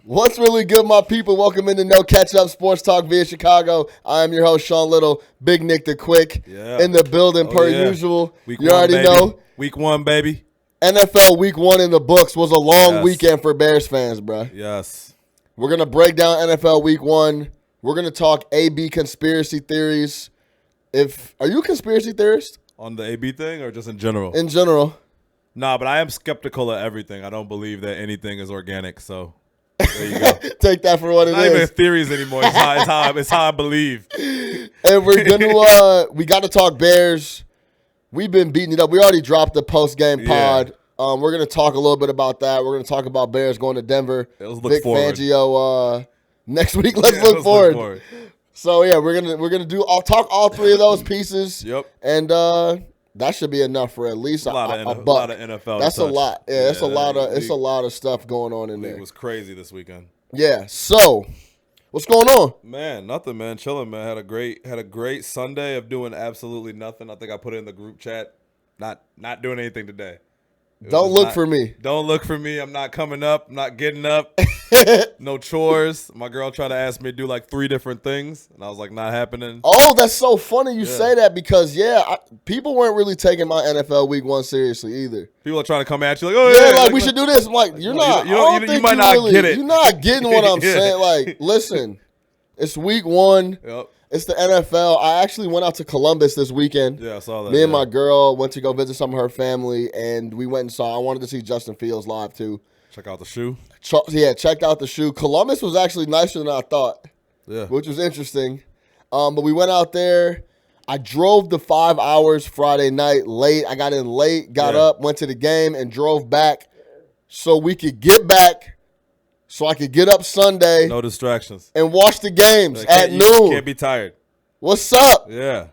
What's really good, my people? Welcome into No Ketchup Sports Talk via Chicago. I am your host, Sean Little, Big Nick the Quick, in the building per usual. Week you one, already baby. know. Week 1, baby. NFL Week 1 in the books was a long weekend for Bears fans, bro. Yes. We're going to break down NFL Week 1. We're going to talk AB conspiracy theories. Are you a conspiracy theorist? On the AB thing or just in general? In general. Nah, but I am skeptical of everything. I don't believe that anything is organic, so there you go. Take that for what it is. Not even theories anymore. It's how I believe. And we're gonna we got to talk Bears. We've been beating it up. We already dropped the post game pod. We're gonna talk a little bit about that. We're gonna talk about Bears going to Denver. Let's look Vic forward. Fangio next week. Let's look forward. So yeah, we're gonna I'll talk all three of those pieces. Yep. And that should be enough for at least a buck. A lot of NFL. That's a lot. Yeah, it's a lot of it's a lot of stuff going on in there. It was crazy this weekend. Yeah. So, what's going on? Man, nothing, man. Chilling, man. Had a great Sunday of doing absolutely nothing. I think I put it in the group chat. Not doing anything today. Don't look for me. Don't look for me. I'm not coming up. I'm not getting up. No chores. My girl tried to ask me to do like 3 different things, and I was like, not happening. Oh, that's so funny you say that because, people weren't really taking my NFL Week 1 seriously either. People are trying to come at you like, oh, yeah, like we should do this. I'm like, you're not. You might not get it. You're not getting what I'm saying. Like, listen, it's Week 1. Yep. It's the NFL. I actually went out to Columbus this weekend. Yeah, I saw that. Me and my girl went to go visit some of her family, and we went and I wanted to see Justin Fields live, too. Check out the shoe. Checked out the shoe. Columbus was actually nicer than I thought, which was interesting. But we went out there. I drove the 5 hours Friday night late. I got in late, got up, went to the game, and drove back so we could get back so I could get up Sunday. No distractions. And watch the games at noon. You can't be tired. What's up? Yeah.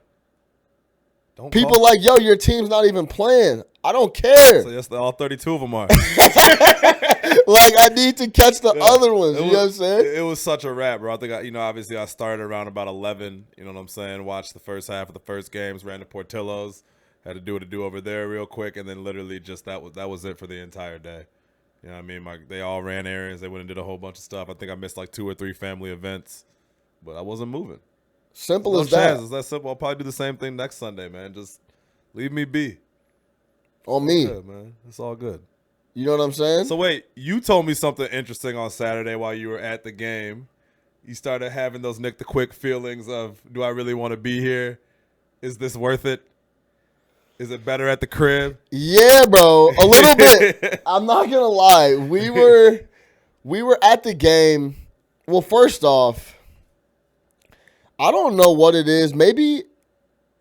People like, yo, your team's not even playing. I don't care. So yes, all 32 of them are. Like, I need to catch the other ones. You know what I'm saying? It was such a wrap, bro. I think, obviously I started around about 11. You know what I'm saying? Watched the first half of the first games, ran to Portillo's, had to do what to do over there real quick, and then literally just that was it for the entire day. You know what I mean? They all ran errands. They went and did a whole bunch of stuff. I think I missed like 2 or 3 family events, but I wasn't moving. Simple as that. It's that simple. I'll probably do the same thing next Sunday, man. Just leave me be. On me. Good, man. It's all good. You know what I'm saying? So wait, you told me something interesting on Saturday while you were at the game. You started having those Nick the Quick feelings of, do I really want to be here? Is this worth it? Is it better at the crib? Yeah, bro. A little bit. I'm not gonna lie. We were at the game. Well, first off, I don't know what it is. Maybe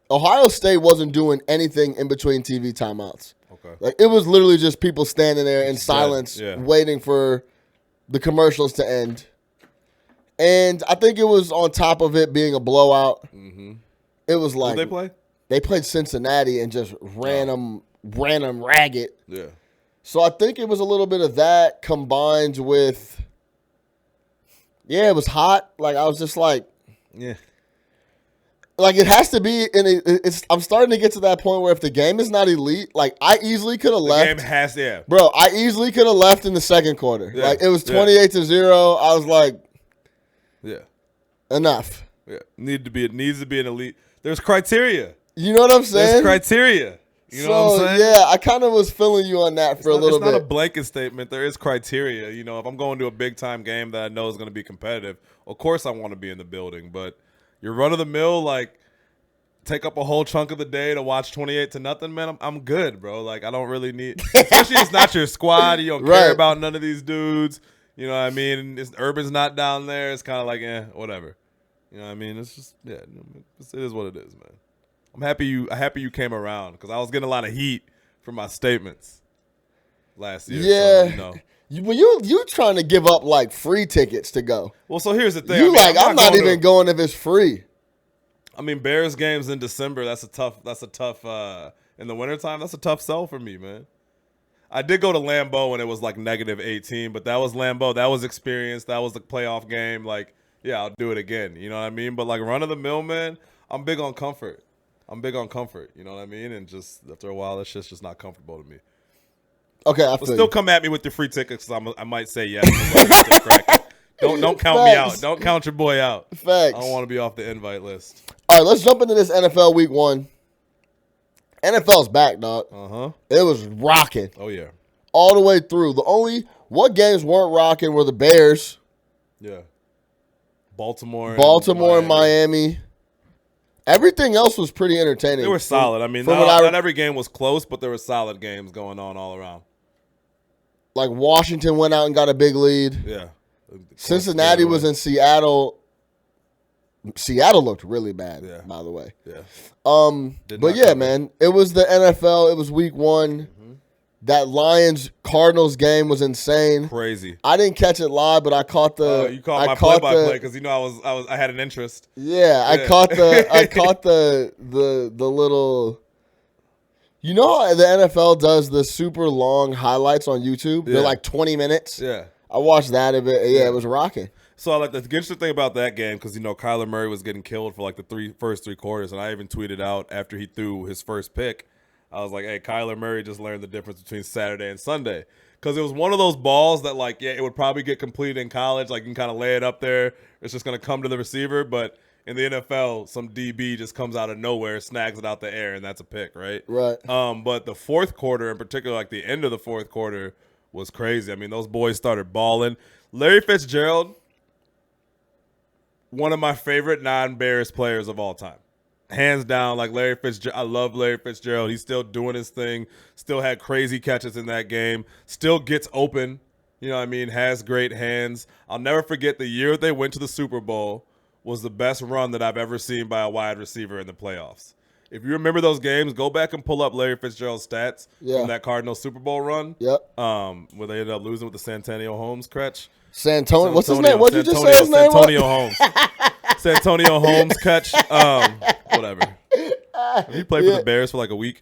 Ohio State wasn't doing anything in between TV timeouts. Okay. Like, it was literally just people standing there in silence, waiting for the commercials to end. And I think it was on top of it being a blowout. Mm-hmm. It was like, who did they play? They played Cincinnati and just ran them ragged. Yeah. So I think it was a little bit of that combined with, it was hot. Like, I was just like, like, it has to be. I'm starting to get to that point where if the game is not elite, like, I easily could have left. The game has, Bro, I easily could have left in the second quarter. Yeah. Like, it was 28-0. I was like, enough. Yeah, needs to be an elite. There's criteria. You know what I'm saying? There's criteria. You know what I'm saying? Yeah, I kind of was feeling you on that for a little bit. It's not a blanket statement. There is criteria. You know, if I'm going to a big-time game that I know is going to be competitive, of course I want to be in the building. But your run-of-the-mill, like, take up a whole chunk of the day to watch 28-0, man, I'm good, bro. Like, I don't really need – especially it's not your squad. You don't care about none of these dudes. You know what I mean? Urban's not down there. It's kind of like, whatever. You know what I mean? It's just, it is what it is, man. I'm happy you came around because I was getting a lot of heat for my statements last year. Yeah. So, you trying to give up like free tickets to go. Well, so here's the thing. I'm not even going if it's free. I mean, Bears games in December, that's a tough in the wintertime, that's a tough sell for me, man. I did go to Lambeau when it was like -18, but that was Lambeau. That was experience. That was the playoff game. Like, I'll do it again. You know what I mean? But like run of the mill, man, I'm big on comfort. You know what I mean? And just after a while, that shit's just not comfortable to me. Okay, I feel still come at me with your free tickets. I might say yes. Don't count me out. Don't count your boy out. Facts. I don't want to be off the invite list. All right, let's jump into this NFL Week 1. NFL's back, dog. It was rocking. Oh, yeah. All the way through. What games weren't rocking were the Bears. Yeah. Baltimore and Miami. Everything else was pretty entertaining. They were solid. I mean, not every game was close, but there were solid games going on all around. Like Washington went out and got a big lead. Yeah. Cincinnati was in Seattle. Seattle looked really bad, by the way. Yeah. But yeah, man, it was the NFL. It was Week 1. That Lions-Cardinals game was insane. Crazy. I didn't catch it live, but I caught the. You caught my play-by-play because I had an interest. Yeah, I caught the little. You know how the NFL does the super long highlights on YouTube? Yeah. They're like 20 minutes. Yeah. I watched that a bit. Yeah, it was rocking. So the interesting thing about that game, because Kyler Murray was getting killed for like the first three quarters, and I even tweeted out after he threw his first pick. I was like, hey, Kyler Murray just learned the difference between Saturday and Sunday. Because it was one of those balls that, it would probably get completed in college. Like, you can kind of lay it up there. It's just going to come to the receiver. But in the NFL, some DB just comes out of nowhere, snags it out the air, and that's a pick, right? Right. But the fourth quarter, in particular, like the end of the fourth quarter, was crazy. I mean, those boys started balling. Larry Fitzgerald, one of my favorite non-Bears players of all time. Hands down, Larry Fitzgerald. I love Larry Fitzgerald. He's still doing his thing. Still had crazy catches in that game. Still gets open. You know what I mean? Has great hands. I'll never forget the year they went to the Super Bowl was the best run that I've ever seen by a wide receiver in the playoffs. If you remember those games, go back and pull up Larry Fitzgerald's stats from that Cardinals Super Bowl run. Yep. Where they ended up losing with the Santonio Holmes catch. Santonio. What's his name? What did you just say his name? Santonio Holmes. Santonio Holmes catch. Whatever. He played for the Bears for like a week.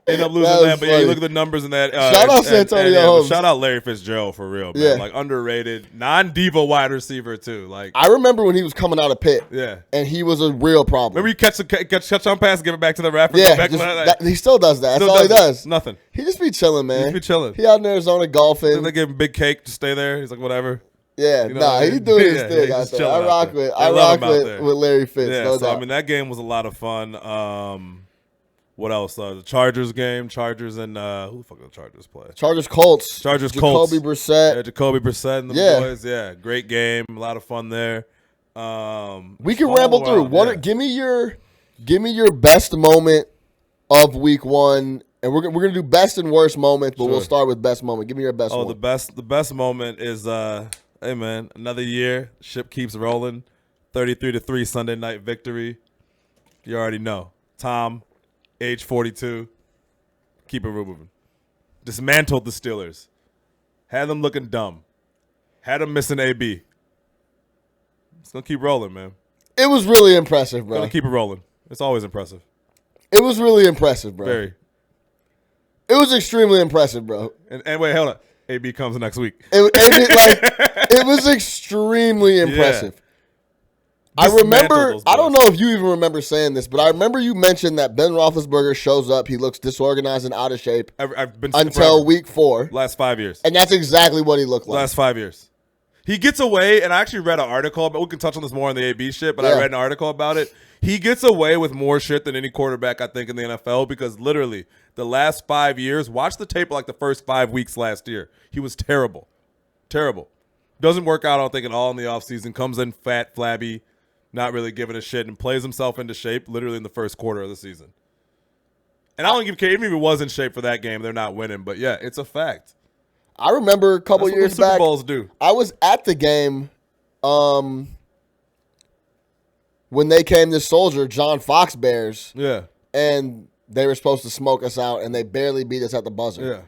Ended up losing that, but yeah, you look at the numbers in that. Shout out Santonio Holmes. Shout out Larry Fitzgerald for real, man. Like underrated, non-diva wide receiver too. Like I remember when he was coming out of Pitt. Yeah, and he was a real problem. Remember you catch on pass, give it back to the rapper. Yeah, he still does that. That's all he does. Nothing. He just be chilling, man. He just be chilling. He out in Arizona golfing. They give him big cake to stay there. He's like whatever. Yeah, he doing his thing out there. I rock with Larry Fitz. Yeah, so I mean that game was a lot of fun. What else? The Chargers game. Chargers and who the fuck did the Chargers play? Colts. Colts. Jacoby Brissett. Yeah, Jacoby Brissett and the boys. Yeah, great game. A lot of fun there. We can ramble through. Give me your best moment of Week 1, and we're gonna do best and worst moments, but we'll start with best moment. Give me your best. The best moment is hey man, another year. Ship keeps rolling. 33-3 Sunday night victory. You already know. Tom. Age 42, keep it moving. Dismantled the Steelers. Had them looking dumb. Had them missing AB. It's going to keep rolling, man. It was really impressive, bro. It's going to keep it rolling. It's always impressive. It was really impressive, bro. Very. It was extremely impressive, bro. And wait, hold on. AB comes next week. It was extremely impressive. Yeah. I remember, I don't know if you even remember saying this, but I remember you mentioned that Ben Roethlisberger shows up. He looks disorganized and out of shape I've been until Week 4. Last 5 years. And that's exactly what he looked like. Last 5 years. He gets away, and I actually read an article, but we can touch on this more on the AB shit, but I read an article about it. He gets away with more shit than any quarterback, I think, in the NFL because literally the last 5 years, watch the tape like the first 5 weeks last year. He was terrible. Terrible. Doesn't work out, I don't think, at all in the offseason. Comes in fat, flabby. Not really giving a shit, and plays himself into shape literally in the first quarter of the season. And I don't give a care. Even if he was in shape for that game, they're not winning. But, yeah, it's a fact. I remember a couple years back. Super Bowls do. I was at the game when they came to Soldier, John Fox Bears. Yeah. And they were supposed to smoke us out, and they barely beat us at the buzzer. Yeah.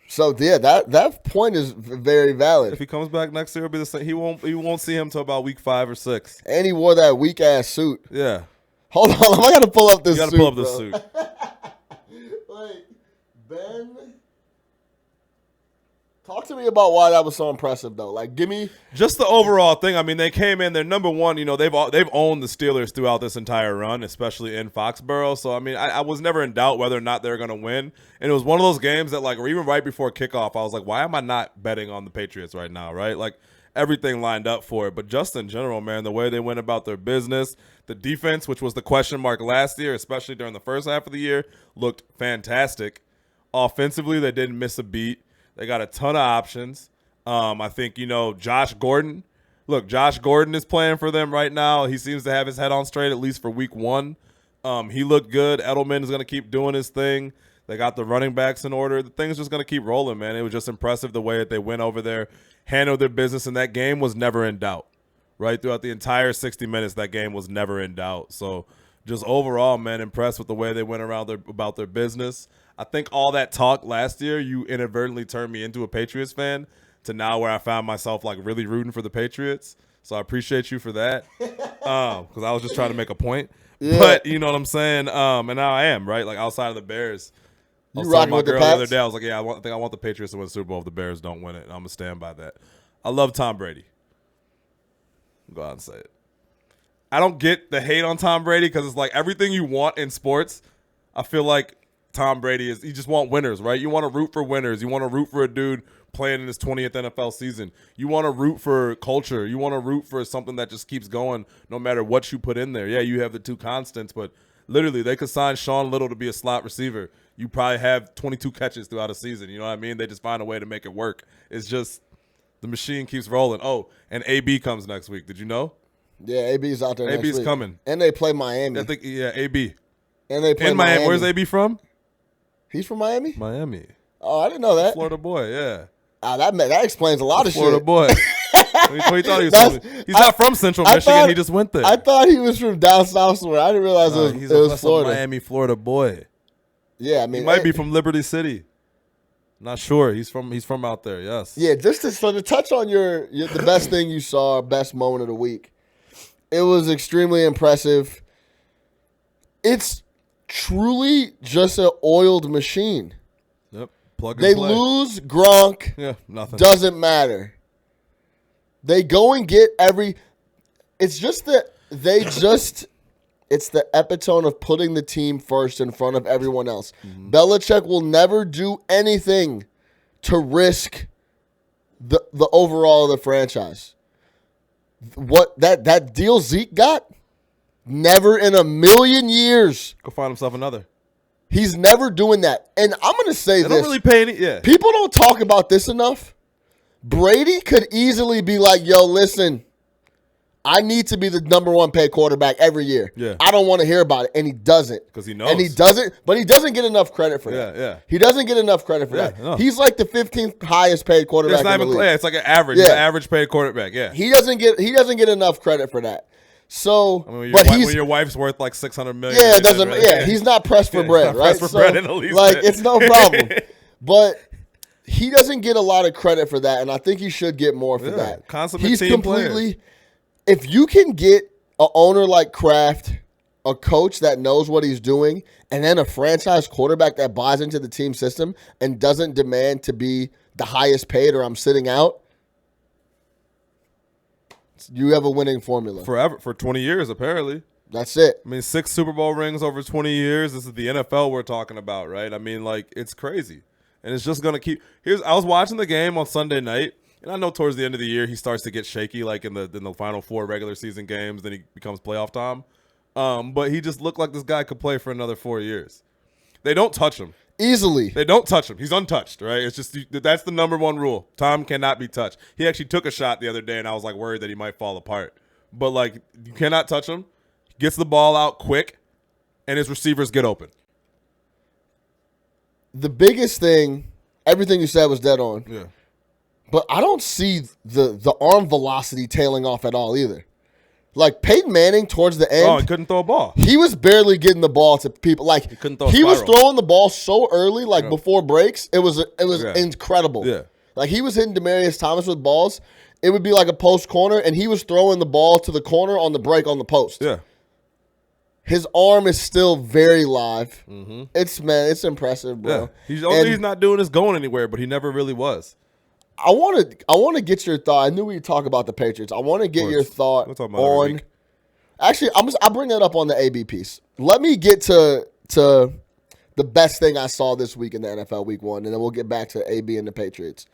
So yeah, that point is very valid. If he comes back next year, it'll be the same. You won't see him till about week 5 or 6. And he wore that weak ass suit. Yeah. Hold on, I gotta pull up this suit. You gotta pull up this suit. Like, Ben, talk to me about why that was so impressive though. Like, give me just the overall thing. I mean, they came in. They're number one. You know, they've owned the Steelers throughout this entire run, especially in Foxborough. So I mean, I was never in doubt whether or not they're gonna win. And it was one of those games that, like, or even right before kickoff, I was like, why am I not betting on the Patriots right now? Right? Like, everything lined up for it. But just in general, man, the way they went about their business, the defense, which was the question mark last year, especially during the first half of the year, looked fantastic. Offensively, they didn't miss a beat. They got a ton of options. I think, Josh Gordon. Look, Josh Gordon is playing for them right now. He seems to have his head on straight, at least for week 1. He looked good. Edelman is going to keep doing his thing. They got the running backs in order. The thing's just going to keep rolling, man. It was just impressive the way that they went over there, handled their business, and that game was never in doubt, right? Throughout the entire 60 minutes, that game was never in doubt. So just overall, man, impressed with the way they went about their business. I think all that talk last year, you inadvertently turned me into a Patriots fan to now where I found myself like really rooting for the Patriots. So I appreciate you for that because I was just trying to make a point. Yeah. But you know what I'm saying? And now I am, right? Like outside of the Bears. You rocking with the Pats? The other day, I was like, I think I want the Patriots to win the Super Bowl if the Bears don't win it. And I'm going to stand by that. I love Tom Brady. Go out and say it. I don't get the hate on Tom Brady because it's like everything you want in sports, I feel like Tom Brady is – you just want winners, right? You want to root for winners. You want to root for a dude playing in his 20th NFL season. You want to root for culture. You want to root for something that just keeps going no matter what you put in there. Yeah, you have the two constants, but literally they could sign Sean Little to be a slot receiver. You probably have 22 catches throughout a season. You know what I mean? They just find a way to make it work. It's just the machine keeps rolling. Oh, and AB comes next week. Did you know? Yeah, AB's out there next week. AB's coming. And they play Miami. AB. And they play Miami. Where's AB from? He's from Miami? Miami. Oh, I didn't know that. Florida boy, yeah. That explains a lot of Florida shit. Boy. He thought he was he's not from Central Michigan. He just went there. I thought he was from down south somewhere. I didn't realize it was Florida. Miami, Florida boy. Yeah, I mean, he might be from Liberty City. Not sure. He's from out there. Yes. Yeah, just to touch on the best thing you saw, best moment of the week. It was extremely impressive. It's truly just an oiled machine. Yep. Plug and play. Lose Gronk. Yeah, nothing. Doesn't matter. They go and get it's the epitome of putting the team first in front of everyone else. Mm-hmm. Belichick will never do anything to risk the overall of the franchise. What that deal Zeke got? Never in a million years. Go find himself another. He's never doing that. And I'm going to say they don't really pay any. Yeah. People don't talk about this enough. Brady could easily be like, yo, listen, I need to be the number 1 paid quarterback every year. Yeah. I don't want to hear about it. And he doesn't. Because he knows. And he doesn't, but he doesn't get enough credit for that. Yeah. He doesn't get enough credit for that. No. He's like the 15th highest paid quarterback in the league. It's like an average. Yeah. He's an average paid quarterback. Yeah. He doesn't get enough credit for that. So, when your wife's worth like $600 million. Yeah, it doesn't. Right? Yeah, he's not pressed for bread, right? Pressed for bread in the least bit. It's no problem. But he doesn't get a lot of credit for that, and I think he should get more for that. Consummate team player. If you can get an owner like Kraft, a coach that knows what he's doing, and then a franchise quarterback that buys into the team system and doesn't demand to be the highest paid or I'm sitting out, you have a winning formula. Forever, for 20 years, apparently. That's it. I mean, 6 Super Bowl rings over 20 years. This is the NFL we're talking about, right? I mean, like, it's crazy. And it's just going to keep – I was watching the game on Sunday night, and I know towards the end of the year he starts to get shaky, like in the final 4 regular season games. Then he becomes playoff time. But he just looked like this guy could play for another 4 years. They don't touch him. Easily. They don't touch him. He's untouched, right? It's just that's the number 1 rule. Tom cannot be touched. He actually took a shot the other day, and I was like worried that he might fall apart. But like you cannot touch him. He gets the ball out quick, and his receivers get open. The biggest thing, everything you said was dead on. Yeah. But I don't see the arm velocity tailing off at all either. Like Peyton Manning towards the end. Oh, he couldn't throw a ball. He was barely getting the ball to people. Like he couldn't throw he was throwing the ball so early, like before breaks. It was incredible. Yeah. Like he was hitting Demaryius Thomas with balls. It would be like a post corner, and he was throwing the ball to the corner on the break on the post. Yeah. His arm is still very live. Mm-hmm. It's impressive, bro. Yeah. He's not doing this going anywhere, but he never really was. I want to get your thought. I knew we'd talk about the Patriots. I want to get your thought on. Actually, I'll bring that up on the AB piece. Let me get to the best thing I saw this week in the NFL Week 1, and then we'll get back to AB and the Patriots.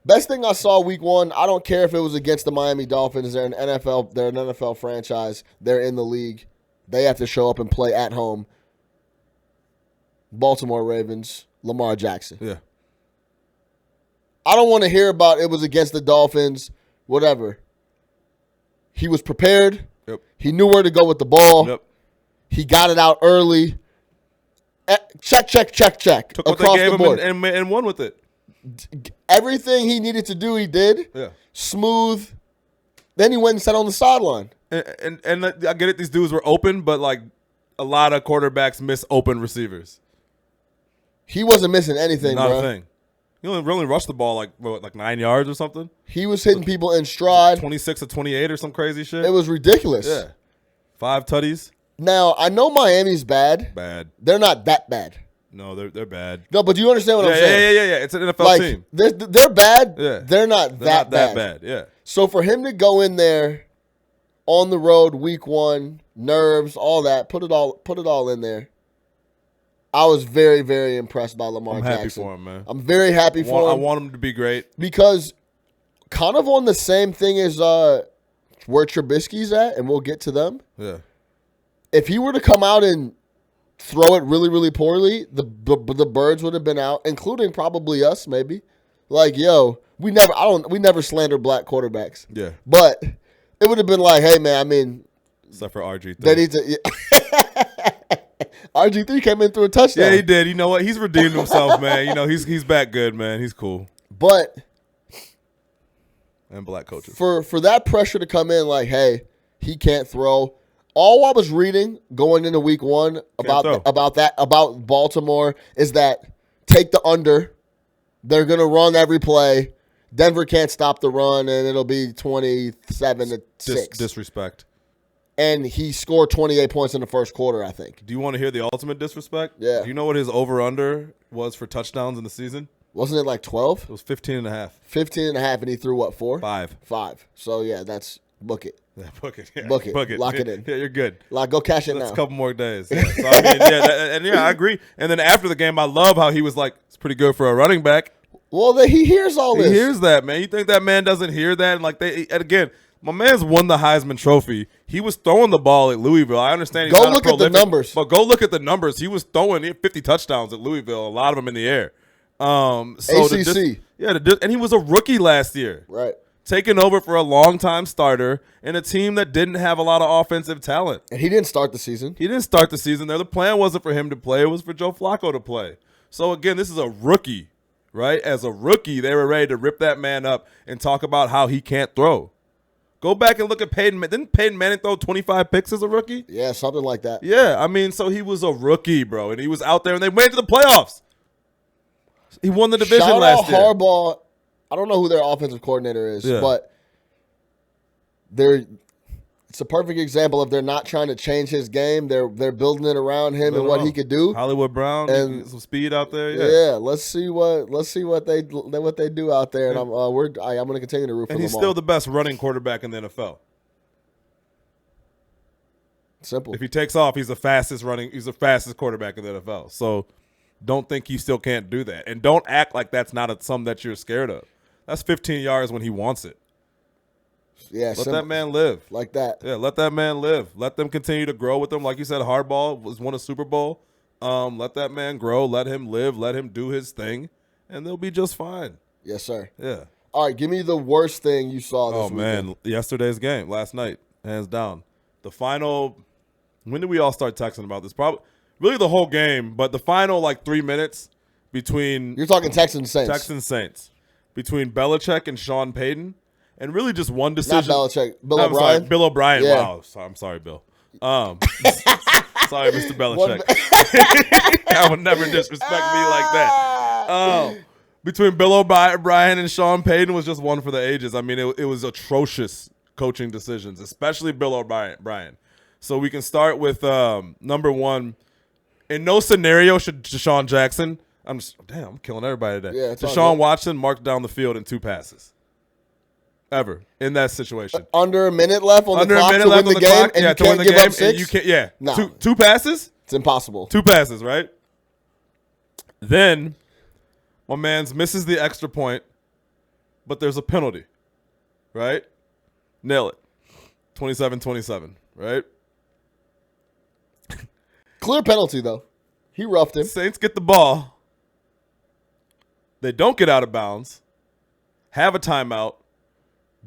Best thing I saw week 1, I don't care if it was against the Miami Dolphins. They're an NFL franchise. They're in the league. They have to show up and play at home. Baltimore Ravens, Lamar Jackson. Yeah. I don't want to hear about it was against the Dolphins, whatever. He was prepared. Yep. He knew where to go with the ball. Yep. He got it out early. Check. Took what across they gave the board. him and won with it. Everything he needed to do, he did. Yeah. Smooth. Then he went and sat on the sideline. And I get it. These dudes were open, but like a lot of quarterbacks miss open receivers. He wasn't missing anything, Not bro. a thing. He only rushed the ball like 9 yards or something. He was hitting people in stride. 26 to 28 or some crazy shit. It was ridiculous. Yeah. 5 tutties. Now, I know Miami's bad. Bad. They're not that bad. No, they're bad. No, but do you understand what I'm saying? Yeah. It's an NFL team. They're bad. Yeah. They're not that bad. Yeah. So for him to go in there on the road week 1, nerves, all that, put it all in there. I was very, very impressed by Lamar Jackson. I'm happy for him, man. I'm very happy for him. I want him to be great. Because kind of on the same thing as where Trubisky's at, and we'll get to them. Yeah. If he were to come out and throw it really, really poorly, the birds would have been out, including probably us, maybe. Like, yo, we never slander black quarterbacks. Yeah. But it would have been like, hey, man, I mean, except for RG3. They need to. RG3 came in through a touchdown. Yeah, he did. You know what? He's redeemed himself, man. You know, he's back good, man. He's cool. But and black coaches. For that pressure to come in, like, hey, he can't throw. All I was reading going into week 1 about Baltimore is that take the under. They're gonna run every play. Denver can't stop the run, and it'll be 27-6. Disrespect. And he scored 28 points in the first quarter, I think. Do you want to hear the ultimate disrespect? Yeah. Do you know what his over-under was for touchdowns in the season? Wasn't it like 12? It was 15.5. 15.5, and he threw what, 4? 5. 5. So, yeah, that's book it. Yeah, book it. Yeah, book it. Book it. Lock it in. Yeah, you're good. Go cash it That's now. a couple more days. Yeah. So, I mean, I agree. And then after the game, I love how he was like, it's pretty good for a running back. Well, he hears all this. He hears that, man. You think that man doesn't hear that? And again, my man's won the Heisman Trophy. He was throwing the ball at Louisville. I understand he's Go look at the numbers. But go look at the numbers. He was throwing 50 touchdowns at Louisville, a lot of them in the air. ACC. And he was a rookie last year. Right. Taking over for a long-time starter in a team that didn't have a lot of offensive talent. And he didn't start the season. He didn't start the season there. The plan wasn't for him to play. It was for Joe Flacco to play. So, again, this is a rookie, right? As a rookie, they were ready to rip that man up and talk about how he can't throw. Go back and look at Peyton. Didn't Peyton Manning throw 25 picks as a rookie? Yeah, something like that. Yeah, I mean, so he was a rookie, bro, and he was out there, and they went to the playoffs. He won the division last year. Shout out Harbaugh. I don't know who their offensive coordinator is, but it's a perfect example of they're not trying to change his game. They're building it around him and what he could do. Hollywood Brown and some speed out there. Yeah, let's see what they do out there, and I'm going to continue to root for and he's Lamar. still the best running quarterback in the NFL. Simple. If he takes off, he's the fastest quarterback in the NFL. So don't think he still can't do that, and don't act like that's not something that you're scared of. That's 15 yards when he wants it. Yeah, let that man live. Like that. Yeah, let that man live. Let them continue to grow with him. Like you said, Harbaugh won a Super Bowl. Let that man grow. Let him live. Let him do his thing, and they'll be just fine. Yes, sir. Yeah. All right, give me the worst thing you saw this weekend. Man, yesterday's game, last night, hands down. The final, when did we all start texting about this? Probably, really the whole game, but the final 3 minutes between. You're talking Texans Saints. Texans Saints. Between Belichick and Sean Payton, and really just one decision. Not Belichick. Bill O'Brien. Sorry, Bill O'Brien. Yeah. Wow. I'm sorry, Bill. Sorry, Mr. Belichick. I would never disrespect me like that. Between Bill O'Brien and Sean Payton was just one for the ages. I mean, it was atrocious coaching decisions, especially Bill O'Brien. So we can start with number one. In no scenario should Deshaun Jackson. I'm killing everybody today. Yeah, Deshaun Watson marked down the field in 2 passes. Ever in that situation. Under a minute left on the clock to win the game, and you can't give up 6? You can't. Yeah, no. Two passes. It's impossible. 2 passes, right? Then my man's misses the extra point, but there's a penalty, right? Nail it. 27-27, right? Clear penalty, though. He roughed him. Saints get the ball. They don't get out of bounds. Have a timeout.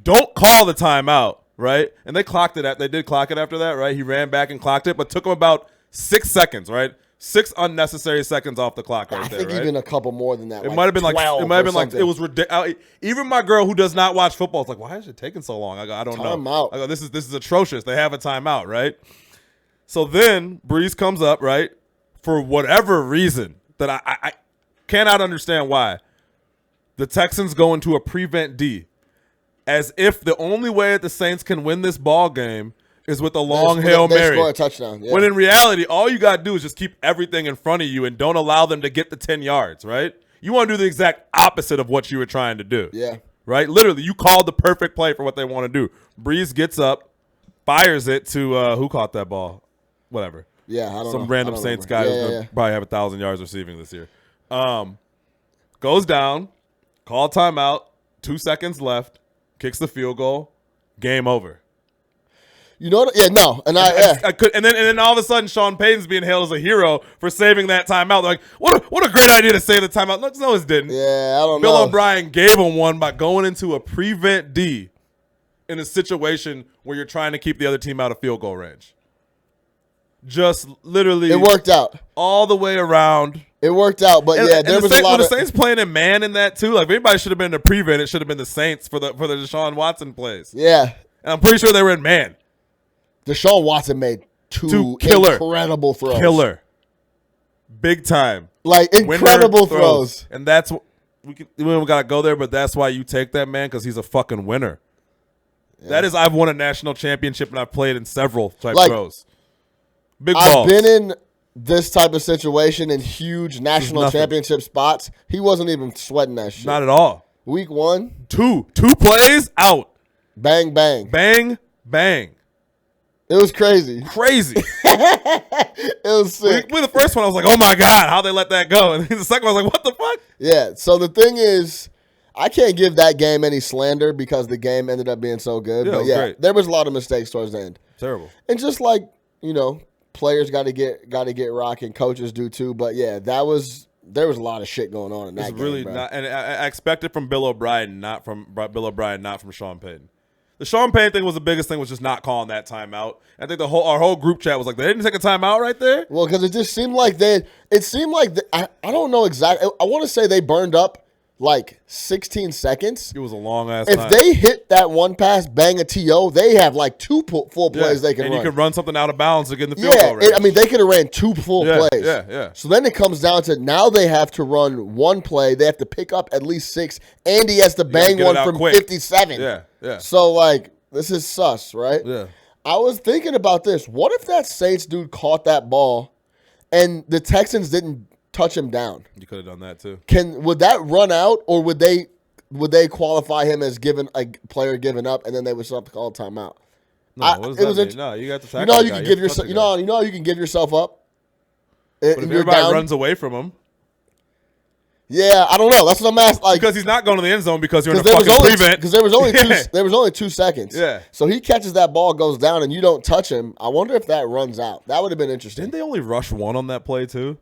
Don't call the timeout, right? And they clocked it. They did clock it after that, right? He ran back and clocked it, but took him about 6 seconds, right? 6 unnecessary seconds off the clock right there, right? I think even a couple more than that. It might have been like it was ridiculous. Even my girl who does not watch football is like, why is it taking so long? I don't know. Timeout. I go, this is atrocious. They have a timeout, right? So then Breeze comes up, right? For whatever reason that I cannot understand why. The Texans go into a prevent D as if the only way that the Saints can win this ball game is with a long Hail Mary. They score a touchdown. Yeah. When in reality, all you got to do is just keep everything in front of you and don't allow them to get the 10 yards, right? You want to do the exact opposite of what you were trying to do. Yeah. Right? Literally, you called the perfect play for what they want to do. Breeze gets up, fires it to who caught that ball? Whatever. Yeah, I don't know. Some random Saints guy who's going to probably have 1,000 yards receiving this year. Goes down, call timeout, 2 seconds left, kicks the field goal, game over. You know what? Yeah, no. And I could, and then all of a sudden, Sean Payton's being hailed as a hero for saving that timeout. They're like, what a great idea to save the timeout. No, it didn't. Yeah, I don't know. Bill O'Brien gave him one by going into a prevent D in a situation where you're trying to keep the other team out of field goal range. Just literally, it worked out all the way around. It worked out, but there was a lot of the Saints playing in man in that too. Like if anybody should have been in a prevent, it should have been the Saints for the Deshaun Watson plays. Yeah, and I'm pretty sure they were in man. Deshaun Watson made two incredible throws. Killer. Big time. Like, incredible throws. And that's what we don't got to go there, but that's why you take that man, because he's a fucking winner. Yeah. That is, I've won a national championship and I've played in several type throws. Big balls. I've been in this type of situation in huge national championship spots. He wasn't even sweating that shit. Not at all. Week 1. Two plays, out. Bang, bang. Bang, bang. It was crazy. It was sick. With the first one, I was like, oh, my God, how'd they let that go? And the second one, I was like, what the fuck? Yeah, so the thing is, I can't give that game any slander because the game ended up being so good. But, great. There was a lot of mistakes towards the end. Terrible. And just like, players got to get rocking. Coaches do too. But, yeah, there was a lot of shit going on in that game. It's really not. And I expect it from Bill O'Brien, not from Sean Payton. The Sean Payton thing was the biggest thing, was just not calling that timeout. I think our whole group chat was like, they didn't take a timeout right there? Well, because it just seemed like I don't know exactly. I want to say they burned up like 16 seconds. It was a long-ass time. If they hit that one pass, bang a TO, they have like two full plays they can run. And you can run something out of bounds to get in the field goal range. They could have ran 2 full plays. Yeah. So then it comes down to now they have to run 1 play. They have to pick up at least 6. And he has to bang one from quick. 57. Yeah. So, like, this is sus, right? Yeah. I was thinking about this. What if that Saints dude caught that ball and the Texans didn't touch him down? You could have done that too. Would that run out, or would they qualify him as a player giving up, and then they would still have to call a timeout? No, what does that mean? No, you got to tackle. You know you can give yourself. You know you can give yourself up. But if everybody runs away from him. Yeah, I don't know. That's what I'm asking. Like, because he's not going to the end zone because you're in a fucking prevent. Because there was only 2 seconds. Yeah. So he catches that ball, goes down, and you don't touch him. I wonder if that runs out. That would have been interesting. Didn't they only rush 1 on that play too?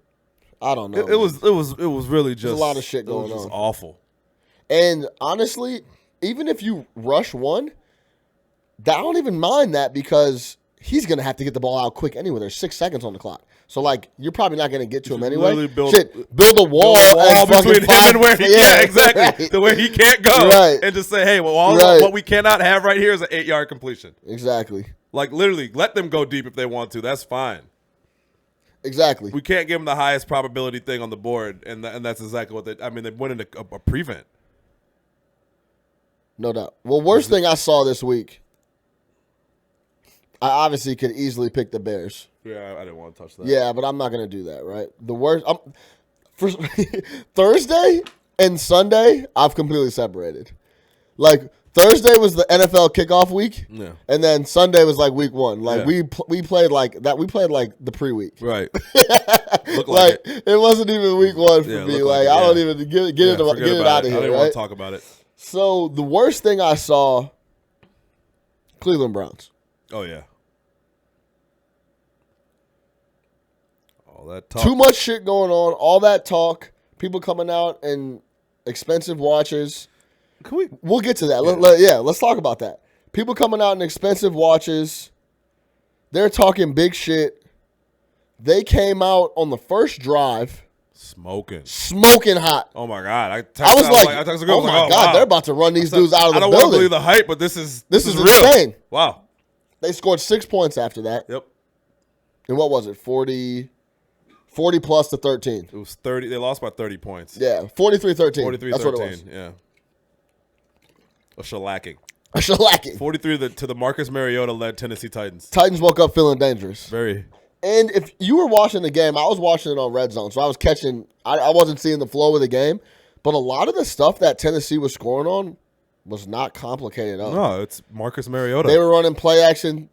I don't know. It was really just a lot of shit going on. It was just awful. And honestly, even if you rush 1, I don't even mind that because he's going to have to get the ball out quick anyway. There's 6 seconds on the clock. So, like, you're probably not going to get to him anyway. Build a wall between him and where he exactly. Right. The way he can't go. Right. And just say, hey, what we cannot have right here is an 8-yard completion. Exactly. Like, literally, let them go deep if they want to. That's fine. Exactly. We can't give them the highest probability thing on the board, and that's exactly what they went into a prevent. No doubt. Well, worst thing I saw this week, I obviously could easily pick the Bears. Yeah, I didn't want to touch that. Yeah, but I'm not going to do that, right? The worst for Thursday and Sunday, I've completely separated. Like, Thursday was the NFL kickoff week, and then Sunday was like week 1. Like we played like that. We played like the pre-week, right? Like it wasn't even week 1 for me. Like I don't even get it out of here. I didn't want right? to talk about it. So the worst thing I saw, Cleveland Browns. Oh, yeah. All that talk. Too much shit going on. All that talk. People coming out and expensive watches. We'll get to that. Let's talk about that. People coming out in expensive watches. They're talking big shit. They came out on the first drive. Smoking hot. Oh, my God. I was like, oh, my God, wow. They're about to run these dudes out of the building. I don't want to believe the hype, but this is insane. Real. Wow. They scored 6 points after that. Yep. And what was it? 40 plus to 13. It was 30. They lost by 30 points. Yeah, 43-13. 43-13. That's what it was. Yeah. A shellacking. 43 to the Marcus Mariota-led Tennessee Titans. Titans woke up feeling dangerous. Very. And if you were watching the game, I was watching it on Red Zone, so I was catching – I wasn't seeing the flow of the game. But a lot of the stuff that Tennessee was scoring on was not complicated at all. No, it's Marcus Mariota. They were running play action,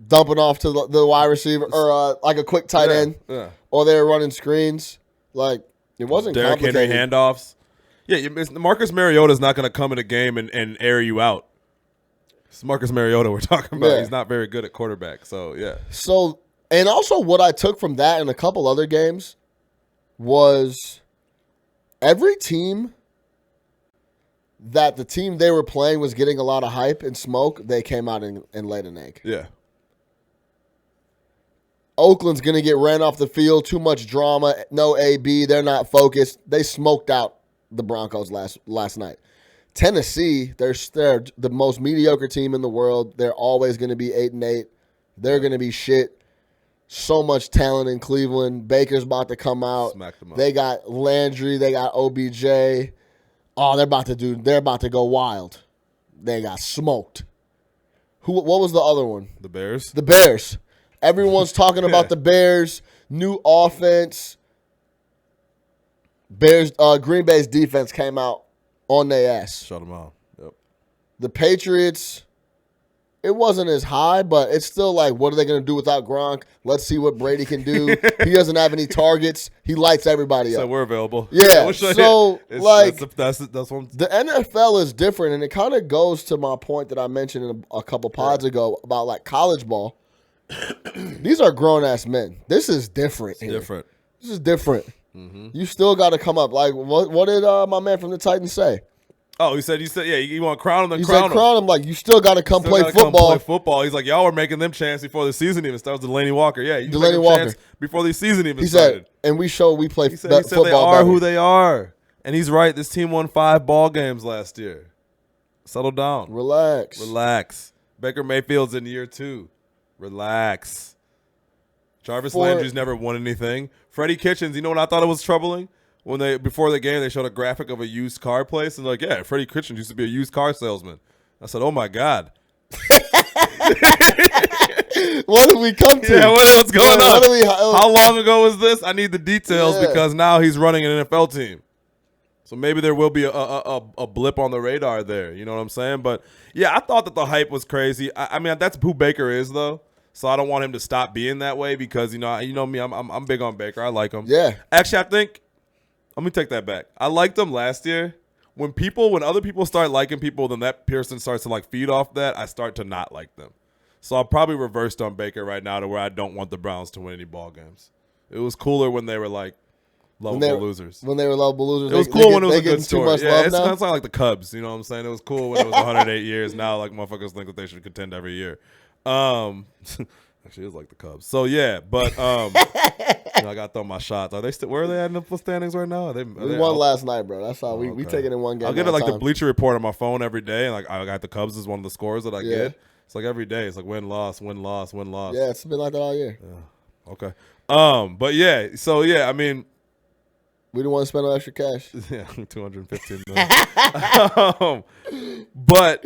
dumping off to the wide receiver or like a quick tight end. Yeah. Or they were running screens. Like, it wasn't Derrick complicated. Henry handoffs. Yeah, Marcus Mariota is not going to come in a game and air you out. It's Marcus Mariota we're talking about. Yeah. He's not very good at quarterback. So, yeah. So, and also what I took from that and a couple other games was every team that the team they were playing was getting a lot of hype and smoke, they came out and laid an egg. Yeah. Oakland's going to get ran off the field, too much drama, no AB, they're not focused. They smoked out the Broncos last night. Tennessee, they're the most mediocre team in the world. They're always going to be 8-8. They're going to be shit. So much talent in Cleveland. Baker's about to come out. Smack them up. They got Landry. They got OBJ. Oh, they're about to go wild. They got smoked. What was the other one? The Bears. The Bears. Everyone's talking about the Bears. New offense. Green Bay's defense came out on their ass. Shut them out. Yep. The Patriots, it wasn't as high, but it's still like, what are they going to do without Gronk? Let's see what Brady can do. He doesn't have any targets. He lights everybody up. So we're available. Yeah. So, like, that's one. The NFL is different, and it kind of goes to my point that I mentioned a couple pods ago about, like, college ball. These are grown-ass men. This is different. Different. This is different. Mm-hmm. You still got to come up. Like, what did my man from the Titans say? Oh, he said, yeah, you want to crown him? He said, crown him. Like, you still got to come play football. He's like, y'all were making them chance before the season even started. Delaney Walker. Yeah, Delaney Walker. Before the season even started. Said, and we play he football. He said they are who they are. And he's right. This team won 5 ball games last year. Settle down. Relax. Baker Mayfield's in year 2. Relax. Jarvis Landry's never won anything. Freddie Kitchens, you know what I thought it was troubling? When before the game, they showed a graphic of a used car place. And like, yeah, Freddie Kitchens used to be a used car salesman. I said, oh, my God. What did we come to? Yeah, what's going on? How long ago was this? I need the details because now he's running an NFL team. So maybe there will be a blip on the radar there. You know what I'm saying? But, yeah, I thought that the hype was crazy. I mean, that's who Baker is, though. So I don't want him to stop being that way because, you know me, I'm big on Baker. I like him. Yeah. Actually, I think – let me take that back. I liked him last year. When other people start liking people, then that person starts to, like, feed off that. I start to not like them. So I'm probably reversed on Baker right now to where I don't want the Browns to win any ball games. It was cooler when they were, like, lovable losers. When they were lovable losers. It was cool when it was a good story. Too much love it's now? It's not like the Cubs. You know what I'm saying? It was cool when it was 108 years. Now, like, motherfuckers think that they should contend every year. Actually, it's like the Cubs. So, yeah, but I got to throw my shots. Are they still? Where are they at in the standings right now? We won last night, bro. That's how we take it in one game. I'll get like the Bleacher Report on my phone every day, and like I got the Cubs as one of the scores that I get. It's like every day. It's like win, loss, win, loss, win, loss. Yeah, it's been like that all year. Yeah. Okay. But yeah. So yeah, I mean, we didn't want to spend no extra cash. Yeah, $215 million. But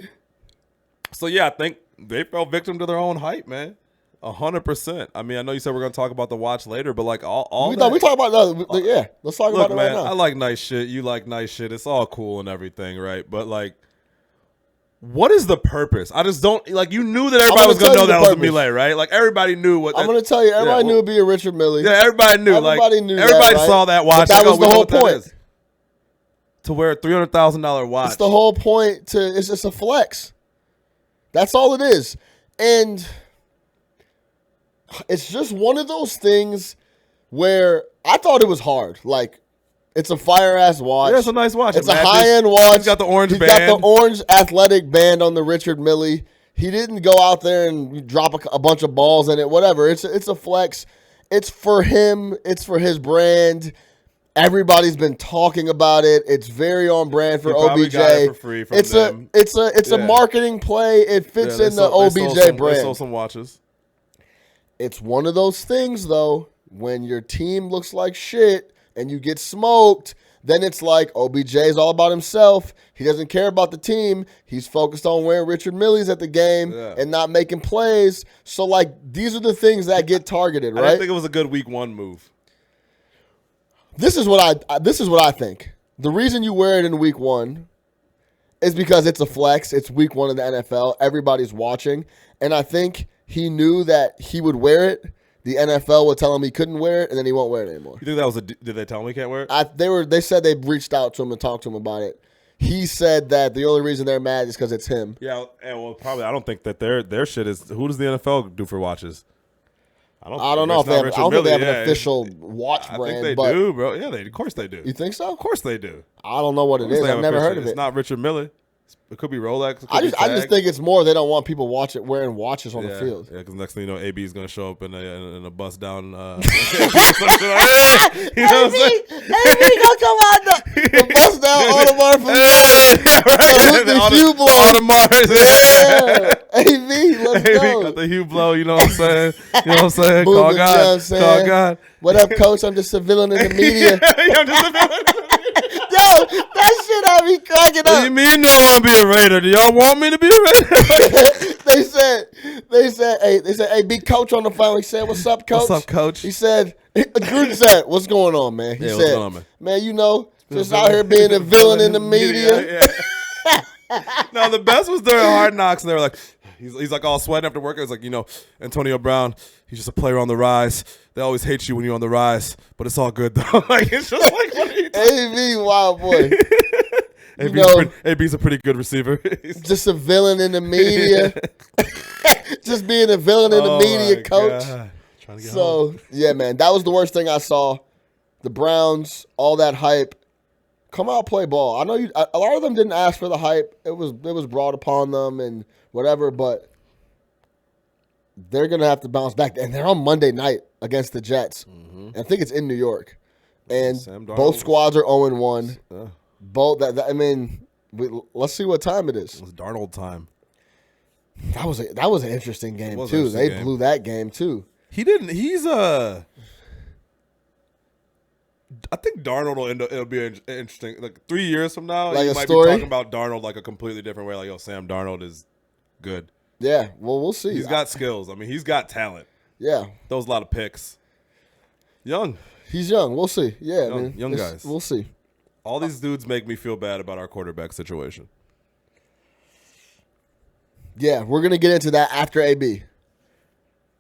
so yeah, I think they fell victim to their own hype, man. 100%. I mean, I know you said we're gonna talk about the watch later, but like all we talk about let's talk about it right now. I like nice shit. You like nice shit. It's all cool and everything, right? But like, what is the purpose? I just don't like. You knew that everybody was gonna know that was a melee, right? Like everybody knew what. I'm gonna tell you, everybody knew it'd be a Richard Millie. Yeah, everybody knew. Everybody saw that watch. But that was the whole point. to wear a $300,000 watch. It's the whole point. It's just a flex. That's all it is. And it's just one of those things where I thought it was hard. Like, it's a fire-ass watch. Yeah, it's a nice watch. It's a high-end watch. He's got the orange band. He's got the orange athletic band on the Richard Mille. He didn't go out there and drop a bunch of balls in it. Whatever. It's a flex. It's for him. It's for his brand. Everybody's been talking about it. It's very on brand for OBJ. Got it for free from them. It's a marketing play. It fits in the OBJ brand. They sold some watches. It's one of those things, though, when your team looks like shit and you get smoked, then it's like OBJ is all about himself. He doesn't care about the team. He's focused on wearing Richard Mille's at the game and not making plays. So, like, these are the things that get targeted, right? I think it was a good week 1 move. This is what I think. The reason you wear it in week 1 is because it's a flex. It's week 1 in the NFL. Everybody's watching. And I think he knew that he would wear it. The NFL would tell him he couldn't wear it, and then he won't wear it anymore. You think that was did they tell him he can't wear it? They said they reached out to him and talked to him about it. He said that the only reason they're mad is because it's him. Yeah, and well, probably I don't think that their shit is. Who does the NFL do for watches? I don't know if they have. I don't think they have an official watch brand. I think they do, bro. Yeah, of course they do. You think so? Of course they do. I don't know what it is. I've never heard of it. It's not Richard Mille. It could be Rolex. I just think it's more they don't want people wearing watches on the field. Yeah, because next thing you know, AB is going to show up in a bus down. AB gonna come out the bus down Audemars with the Hugh blow. Audemars. AB, let's go. Got the Hugh blow. You know what I'm saying? You know what I'm saying? Moving, Call God. You know what I'm saying? Call God. What up, coach? I'm just a villain in the media. I'm just a villain. Yo, that shit had me cracking up. What do you mean don't want to be a Raider? Do y'all want me to be a Raider? they said, hey, big coach on the phone. He said, what's up, coach? What's up, coach? He said, Gruden said, what's going on, man? He said, what's going on, man? You know, just out here being a villain in the media. No, the best was during Hard Knocks, and they were like, he's like all sweating after work. It's like, you know, Antonio Brown, he's just a player on the rise. They always hate you when you're on the rise, but it's all good though. Like, it's just like, what are you AB, wild boy. AB's a pretty good receiver. Just a villain in the media. Just being a villain in the media, coach. Trying to get home. Yeah, man, that was the worst thing I saw. The Browns, all that hype. Come out, play ball. I know a lot of them didn't ask for the hype. It was brought upon them and whatever, but they're going to have to bounce back. And they're on Monday night against the Jets. Mm-hmm. And I think it's in New York. And both squads are 0-1. Both let's see what time it is. It was Darnold time. That was an interesting game too. They blew that game too. He didn't. I think Darnold will it'll be interesting. Like 3 years from now, like you might be talking about Darnold like a completely different way. Like, yo, Sam Darnold is good. Yeah, well, we'll see. He's got skills. I mean, he's got talent. Yeah. Throws a lot of picks. Young. He's young. We'll see. Yeah, young guys. We'll see. All these dudes make me feel bad about our quarterback situation. Yeah, we're going to get into that after AB.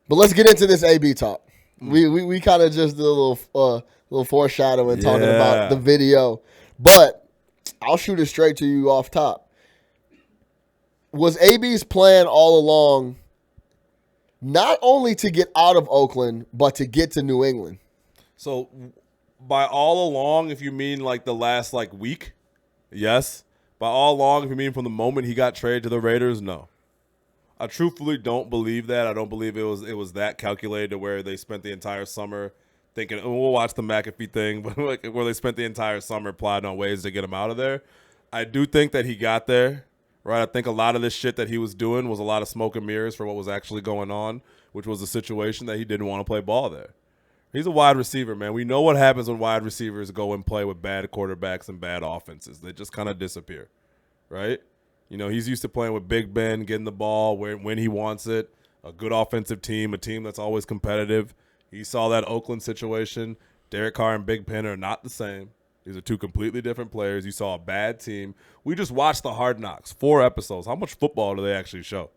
But let's get into this AB talk. We kind of just did a little foreshadowing talking about the video. But I'll shoot it straight to you off top. Was AB's plan all along not only to get out of Oakland, but to get to New England? So by all along, if you mean like the last week, yes. By all along, if you mean from the moment he got traded to the Raiders, no. I truthfully don't believe that. I don't believe it was that calculated to where they spent the entire summer thinking, oh, we'll watch the McAfee thing, but where they spent the entire summer plotting on ways to get him out of there. I do think that he got there, right? I think a lot of this shit that he was doing was a lot of smoke and mirrors for what was actually going on, which was a situation that he didn't want to play ball there. He's a wide receiver, man. We know what happens when wide receivers go and play with bad quarterbacks and bad offenses. They just kind of disappear, right? You know, he's used to playing with Big Ben, getting the ball when he wants it, a good offensive team, a team that's always competitive. He saw that Oakland situation. Derek Carr and Big Ben are not the same. These are two completely different players. You saw a bad team. We just watched the Hard Knocks, 4 episodes. How much football do they actually show?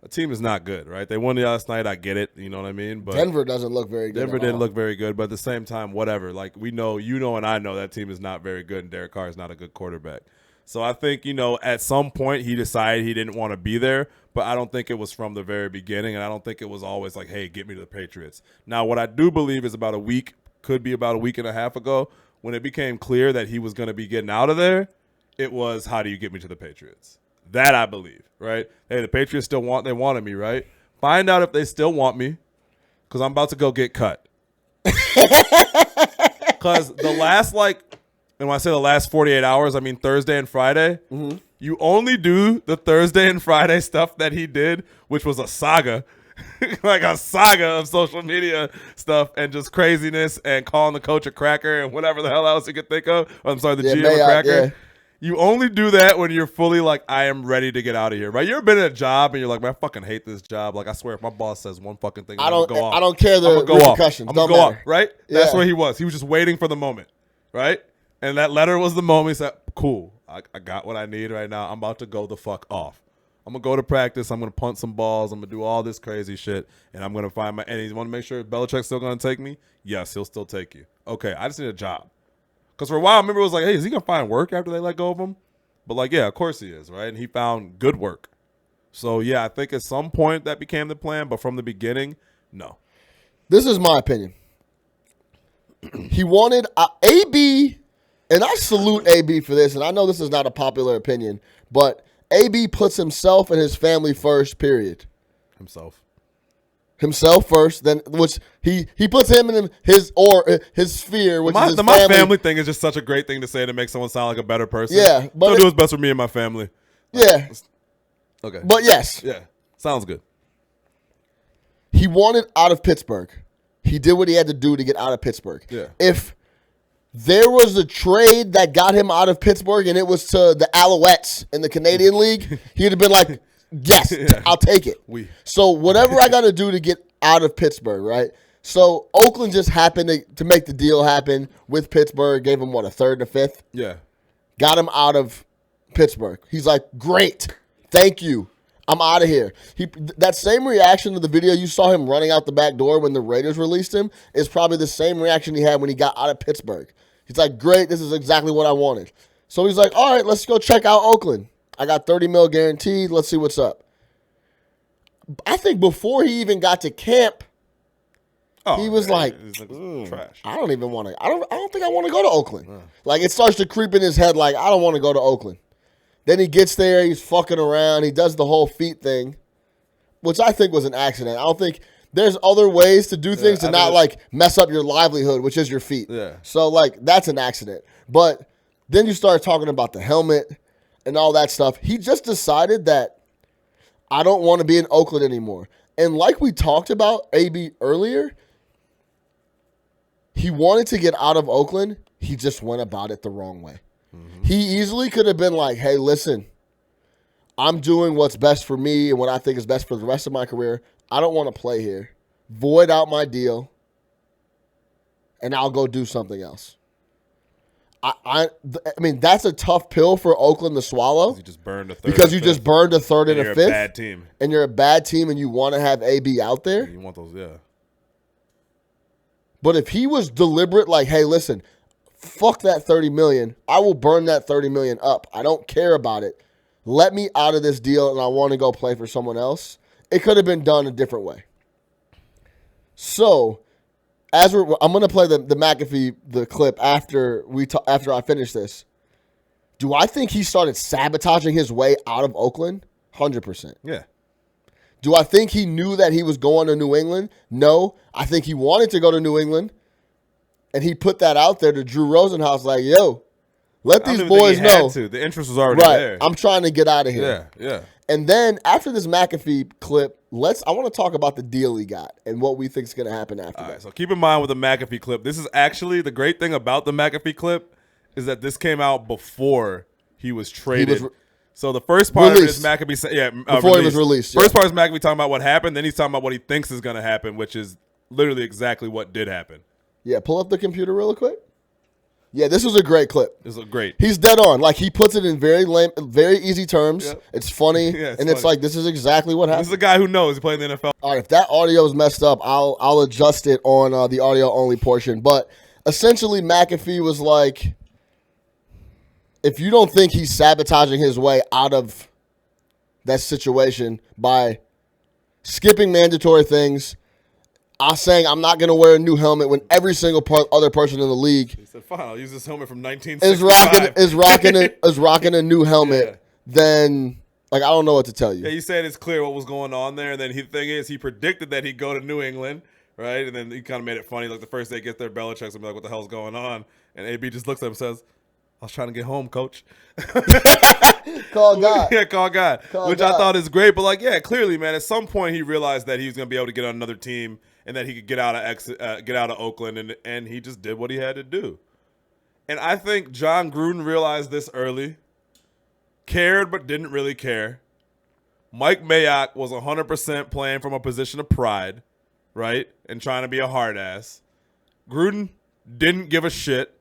a team is not good, right? They won last night. I get it. You know what I mean? But Denver doesn't look very good. Denver didn't look very good, but at the same time, whatever. Like, we know, and I know that team is not very good, and Derek Carr is not a good quarterback. So I think, at some point he decided he didn't want to be there, but I don't think it was from the very beginning, and I don't think it was always like, hey, get me to the Patriots. Now, what I do believe is about a week and a half ago, when it became clear that he was going to be getting out of there, it was, how do you get me to the Patriots? That I believe, right? Hey, the Patriots they wanted me, right? Find out if they still want me, because I'm about to go get cut. Because the last, and when I say the last 48 hours, I mean Thursday and Friday, you only do the Thursday and Friday stuff that he did, which was a saga, like a saga of social media stuff and just craziness and calling the coach a cracker and whatever the hell else you could think of. I'm sorry, the GM a cracker. Yeah. You only do that when you're fully like, I am ready to get out of here, right? You ever been in a job and you're like, man, I fucking hate this job. Like, I swear, if my boss says one fucking thing, I don't care the repercussions. I'm going to go off, right? Yeah. That's where he was. He was just waiting for the moment, right? And that letter was the moment. He said, cool, I got what I need right now. I'm about to go the fuck off. I'm going to go to practice. I'm going to punt some balls. I'm going to do all this crazy shit. And I'm going to find and he want to make sure Belichick's still going to take me? Yes, he'll still take you. Okay, I just need a job. Because for a while, I remember it was like, hey, is he going to find work after they let go of him? But, like, yeah, of course he is, right? And he found good work. So, yeah, I think at some point that became the plan. But from the beginning, no. This is my opinion. He wanted AB, and I salute AB for this, and I know this is not a popular opinion, but AB puts himself and his family first, period. Himself first, then which he puts him in his sphere, which is his my family thing is just such a great thing to say to make someone sound like a better person. Yeah, but do what's best for me and my family. Yeah. Okay. But yes. Yeah. Sounds good. He wanted out of Pittsburgh. He did what he had to do to get out of Pittsburgh. Yeah. If there was a trade that got him out of Pittsburgh and it was to the Alouettes in the Canadian League, he'd have been like, yes, yeah. I'll take it. So whatever I got to do to get out of Pittsburgh, right? So Oakland just happened to make the deal happen with Pittsburgh, gave him, a third and a fifth? Yeah. Got him out of Pittsburgh. He's like, great, thank you. I'm out of here. That same reaction to the video you saw him running out the back door when the Raiders released him is probably the same reaction he had when he got out of Pittsburgh. He's like, great, this is exactly what I wanted. So he's like, all right, let's go check out Oakland. I got $30 million guaranteed. Let's see what's up. I think before he even got to camp, he was like, trash. I don't even want to. I don't think I want to go to Oakland. Like, it starts to creep in his head like, I don't want to go to Oakland. Then he gets there, he's fucking around, he does the whole feet thing, which I think was an accident. I don't think there's other ways to do things to not mess up your livelihood, which is your feet. Yeah. So that's an accident. But then you start talking about the helmet and all that stuff. He just decided that I don't want to be in Oakland anymore. And like we talked about AB earlier, he wanted to get out of Oakland. He just went about it the wrong way. Mm-hmm. He easily could have been like, hey, listen, I'm doing what's best for me and what I think is best for the rest of my career. I don't want to play here. Void out my deal, and I'll go do something else. I mean, that's a tough pill for Oakland to swallow. You just burned a third. Because you just burned a third and a fifth. You're a bad team. And you're a bad team, and you want to have AB out there. You want those, yeah. But if he was deliberate, like, hey, listen, fuck that $30 million. I will burn that $30 million up. I don't care about it. Let me out of this deal, and I want to go play for someone else. It could have been done a different way. So, I'm going to play the McAfee clip after I finish this. Do I think he started sabotaging his way out of Oakland? 100%. Yeah. Do I think he knew that he was going to New England? No. I think he wanted to go to New England. And he put that out there to Drew Rosenhaus like, yo, let these boys know. The interest was already there. I'm trying to get out of here. Yeah. And then after this McAfee clip, I want to talk about the deal he got and what we think is going to happen after that. All right, so keep in mind with the McAfee clip, this is actually the great thing about the McAfee clip is that this came out before he was traded. So the first part of it is McAfee before he was released. First part is McAfee talking about what happened. Then he's talking about what he thinks is going to happen, which is literally exactly what did happen. Yeah, pull up the computer real quick. Yeah, this was a great clip. This was great. He's dead on. Like, he puts it in very easy terms. Yep. It's funny. It's like, this is exactly what happened. This is a guy who knows. He played in the NFL. All right, if that audio is messed up, I'll adjust it on the audio-only portion. But essentially, McAfee was like, if you don't think he's sabotaging his way out of that situation by skipping mandatory things, saying I'm not going to wear a new helmet when every single other person in the league he said, fine, I'll use this helmet from 1965. is rocking a new helmet, then like I don't know what to tell you. Yeah, he said it's clear what was going on there, and then the thing is he predicted that he'd go to New England, right? And then he kind of made it funny. Like the first day he gets there, Belichick's gonna be like, what the hell's going on? And AB just looks at him and says, I was trying to get home, coach. Call God. Yeah, call God. Which I thought is great. But, like, yeah, clearly, man, at some point he realized that he was going to be able to get on another team and that he could get out of Oakland, and he just did what he had to do. And I think John Gruden realized this early, cared but didn't really care. Mike Mayock was 100% playing from a position of pride, right, and trying to be a hard ass. Gruden didn't give a shit.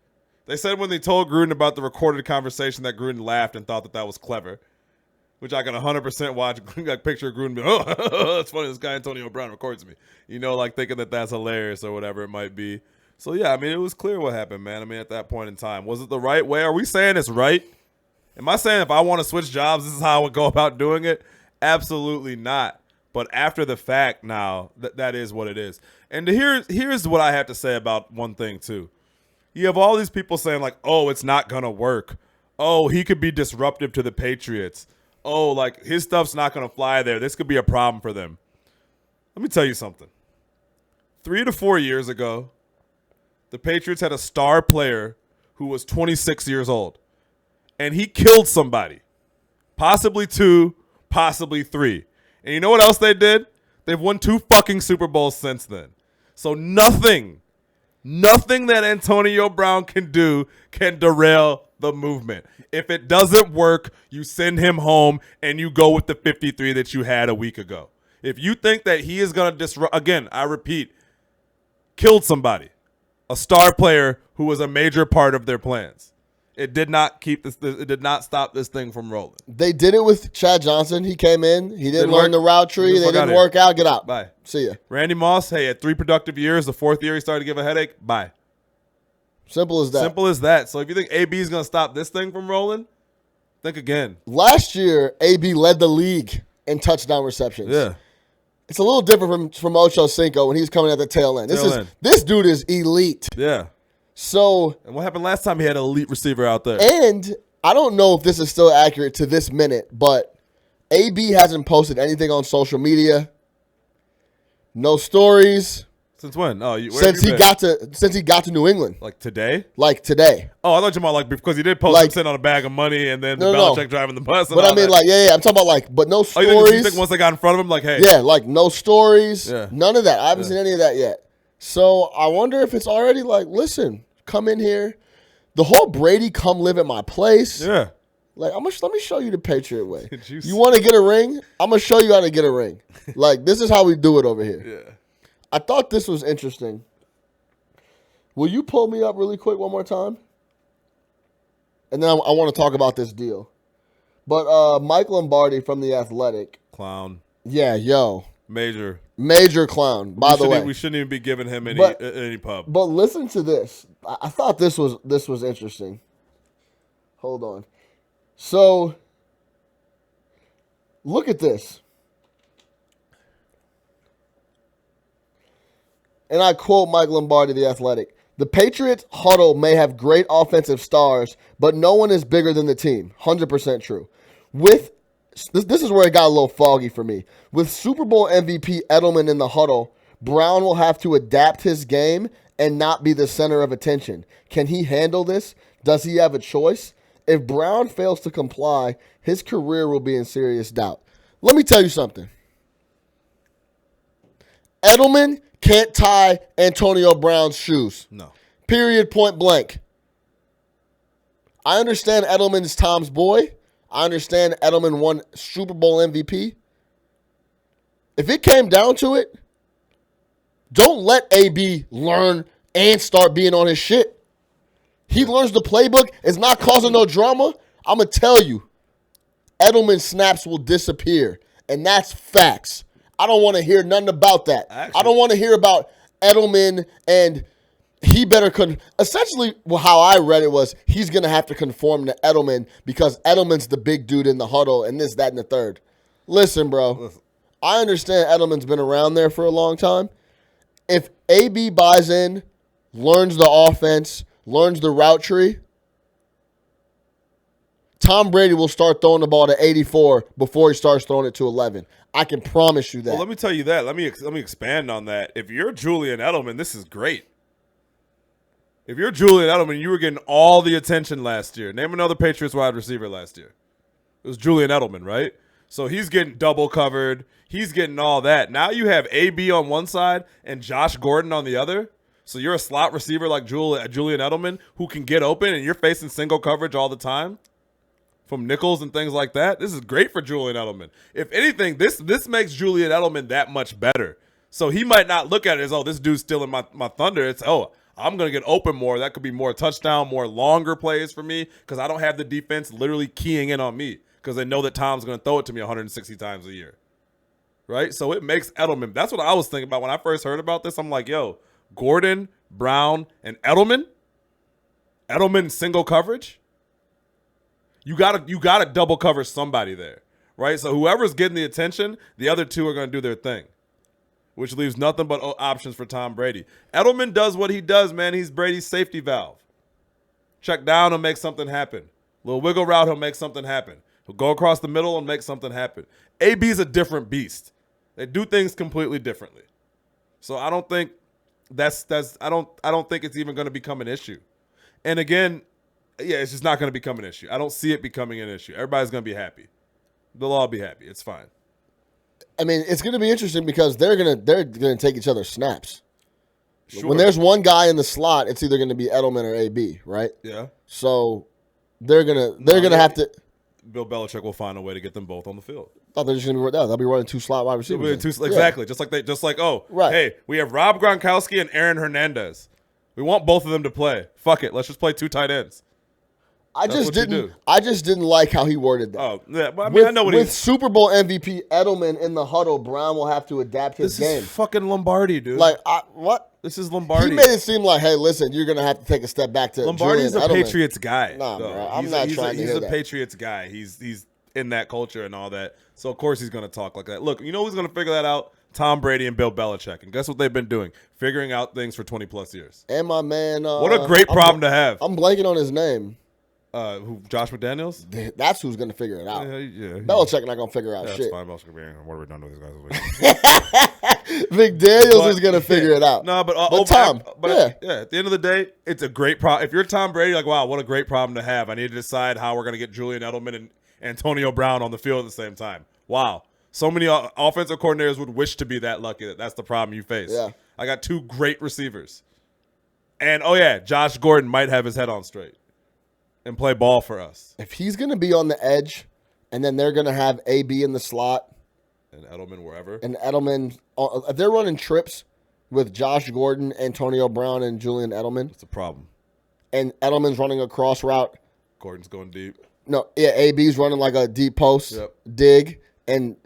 They said when they told Gruden about the recorded conversation that Gruden laughed and thought that was clever, which I can 100% watch. Got a picture of Gruden being, oh, it's funny, this guy Antonio Brown records me. You know, like thinking that that's hilarious or whatever it might be. So, yeah, I mean, it was clear what happened, man. I mean, at that point in time. Was it the right way? Are we saying it's right? Am I saying if I want to switch jobs, this is how I would go about doing it? Absolutely not. But after the fact now, that is what it is. And here's what I have to say about one thing, too. You have all these people saying, like, oh, it's not going to work. Oh, he could be disruptive to the Patriots. Oh, like, his stuff's not going to fly there. This could be a problem for them. Let me tell you something. 3 to 4 years ago, the Patriots had a star player who was 26 years old. And he killed somebody. Possibly 2, possibly 3. And you know what else they did? They've won 2 fucking Super Bowls since then. So nothing that Antonio Brown can do can derail the movement. If it doesn't work, you send him home and you go with the 53 that you had a week ago. If you think that he is going to disrupt, again, I repeat, killed somebody, a star player who was a major part of their plans. It did not keep this. It did not stop this thing from rolling. They did it with Chad Johnson. He came in. He didn't learn the route tree. They didn't work out. Get out. Bye. See ya. Randy Moss, hey, had 3 productive years. The 4th year he started to give a headache. Bye. Simple as that. Simple as that. So if you think AB is going to stop this thing from rolling, think again. Last year, AB led the league in touchdown receptions. Yeah. It's a little different from Ocho Cinco when he's coming at the tail end. This dude is elite. Yeah. So, and what happened last time he had an elite receiver out there? And I don't know if this is still accurate to this minute, but AB hasn't posted anything on social media. No stories. Since when? Oh, since he got to New England. Like today? Like today. Oh, I thought you meant like because he did post him sitting on a bag of money and then Belichick driving the bus. But I mean, like, yeah, I'm talking about like, but no stories. Oh, you think once they got in front of him, like, hey, yeah, like no stories, none of that. I haven't seen any of that yet. So I wonder if it's already like, listen, come in here. The whole Brady come live at my place. Yeah. Like, let me show you the Patriot way. You want to get a ring? I'm going to show you how to get a ring. Like, this is how we do it over here. Yeah. I thought this was interesting. Will you pull me up really quick one more time? And then I want to talk about this deal. But Mike Lombardi from The Athletic. Clown. Yeah, yo. Major clown, by the way. We shouldn't even be giving him any pub. But listen to this. I thought this was interesting. Hold on. So, look at this. And I quote Mike Lombardi, The Athletic. The Patriots huddle may have great offensive stars, but no one is bigger than the team. 100% true. This is where it got a little foggy for me. With Super Bowl MVP Edelman in the huddle, Brown will have to adapt his game and not be the center of attention. Can he handle this? Does he have a choice? If Brown fails to comply, his career will be in serious doubt. Let me tell you something. Edelman can't tie Antonio Brown's shoes. No. Period, point blank. I understand Edelman is Tom's boy. I understand Edelman won Super Bowl MVP. If it came down to it, don't let AB learn and start being on his shit. He learns the playbook. It's not causing no drama. I'm going to tell you, Edelman snaps will disappear. And that's facts. I don't want to hear nothing about that. I don't want to hear about Edelman and he better essentially how I read it was he's going to have to conform to Edelman because Edelman's the big dude in the huddle and this, that, and the third. Listen, bro. I understand Edelman's been around there for a long time. If AB buys in, learns the offense, learns the route tree, Tom Brady will start throwing the ball to 84 before he starts throwing it to 11. I can promise you that. Well, let me tell you that. Let me expand on that. If you're Julian Edelman, this is great. If you're Julian Edelman, you were getting all the attention last year. Name another Patriots wide receiver last year. It was Julian Edelman, right? So he's getting double covered. He's getting all that. Now you have AB on one side and Josh Gordon on the other. So you're a slot receiver like Julian Edelman who can get open and you're facing single coverage all the time from nickels and things like that. This is great for Julian Edelman. If anything, this makes Julian Edelman that much better. So he might not look at it as, oh, this dude's stealing my thunder. It's, oh, I'm going to get open more. That could be more touchdown, more longer plays for me because I don't have the defense literally keying in on me because they know that Tom's going to throw it to me 160 times a year. Right? So it makes Edelman. That's what I was thinking about when I first heard about this. I'm like, yo, Gordon, Brown, and Edelman? Edelman single coverage? You gotta double cover somebody there. Right? So whoever's getting the attention, the other two are going to do their thing. Which leaves nothing but options for Tom Brady. Edelman does what he does, man. He's Brady's safety valve. Check down, he'll make something happen. Little wiggle route, he'll make something happen. He'll go across the middle and make something happen. AB's a different beast. They do things completely differently. So I don't think I don't think it's even going to become an issue. And again, yeah, it's just not going to become an issue. I don't see it becoming an issue. Everybody's going to be happy. They'll all be happy. It's fine. I mean, it's going to be interesting because they're gonna take each other's snaps. Sure. When there's one guy in the slot, it's either going to be Edelman or AB, right? Yeah. So they're gonna have to. Bill Belichick will find a way to get them both on the field. Oh, they're just going to be they'll be running two slot wide receivers. Exactly. Yeah. Hey, we have Rob Gronkowski and Aaron Hernandez. We want both of them to play. Fuck it, let's just play two tight ends. I just didn't like how he worded that. Oh, yeah, but I mean, I know what with Super Bowl MVP Edelman in the huddle, Brown will have to adapt his game. This is fucking Lombardi, dude. Like, what? This is Lombardi. He made it seem like, hey, listen, you're gonna have to take a step back to Lombardi's Julian a Edelman. Patriots guy. Nah, bro, I'm not trying to hear that. He's a Patriots guy. He's in that culture and all that. So of course he's gonna talk like that. Look, you know who's gonna figure that out? Tom Brady and Bill Belichick. And guess what they've been doing? Figuring out things for 20 plus years. And my man, what a great problem to have. I'm blanking on his name. Who? Josh McDaniels? That's who's going to figure it out. Yeah. Belichick not going to figure out shit. That's fine. What are we done with these guys? McDaniels is going to figure it out. No, but Tom. At the end of the day, it's a great problem. If you're Tom Brady, like, wow, what a great problem to have. I need to decide how we're going to get Julian Edelman and Antonio Brown on the field at the same time. Wow. So many offensive coordinators would wish to be that lucky. That's the problem you face. Yeah. I got two great receivers. And, Josh Gordon might have his head on straight and play ball for us. If he's going to be on the edge, and then they're going to have AB in the slot. And Edelman wherever. And Edelman, if they're running trips with Josh Gordon, Antonio Brown, and Julian Edelman. It's a problem. And Edelman's running a cross route. Gordon's going deep. No, yeah, AB's running like a deep post, dig, and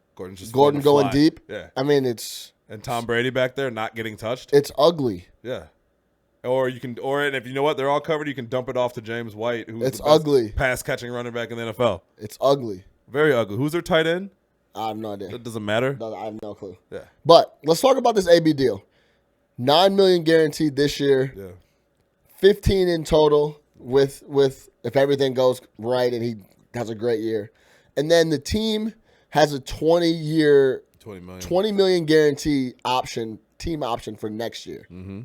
Gordon going deep. Yeah. I mean, it's... And Tom Brady back there not getting touched. It's ugly. Yeah. And if you know what, they're all covered, you can dump it off to James White, who's the ugly pass catching running back in the NFL. It's ugly. Very ugly. Who's their tight end? I have no idea. It doesn't matter. No, I have no clue. Yeah. But let's talk about this AB deal. $9 million guaranteed this year. Yeah. 15 in total with if everything goes right and he has a great year. And then the team has a 20 million guarantee team option for next year. Mm-hmm.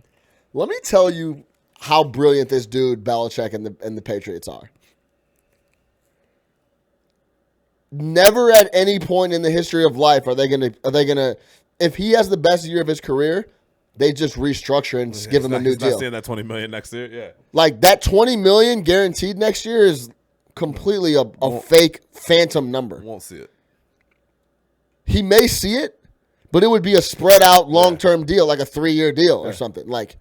Let me tell you how brilliant this dude Belichick and the Patriots are. Never at any point in the history of life are they gonna if he has the best year of his career, they just restructure and give him a new deal. He's not seeing that $20 million next year. Yeah, like that $20 million guaranteed next year is completely a fake phantom number. Won't see it. He may see it, but it would be a spread out long term deal, like a 3-year deal or something. Like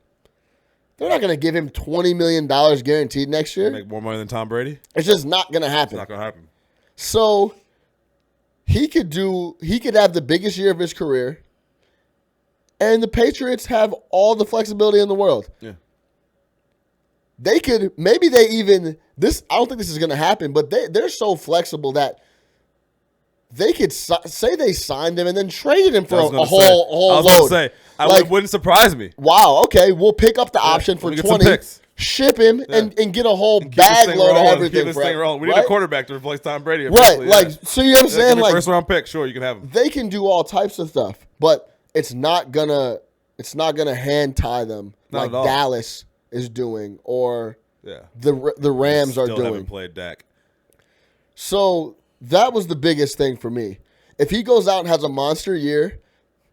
They're not going to give him $20 million guaranteed next year. Make more money than Tom Brady? It's just not going to happen. It's not going to happen. So he could have the biggest year of his career, and the Patriots have all the flexibility in the world. Yeah. They could, maybe they even, this, I don't think this is going to happen, but they're so flexible that they could say they signed him and then traded him for a whole load. I was going to say, it wouldn't surprise me. Wow, okay, we'll pick up the option for 20, ship him, and get a whole bag load of everything. We need a quarterback to replace Tom Brady. Right, so you know what I'm saying? Like, first round pick, sure, you can have him. They can do all types of stuff, but it's not gonna hand tie them like Dallas is doing or the Rams are doing. Still haven't played Dak. So that was the biggest thing for me. If he goes out and has a monster year,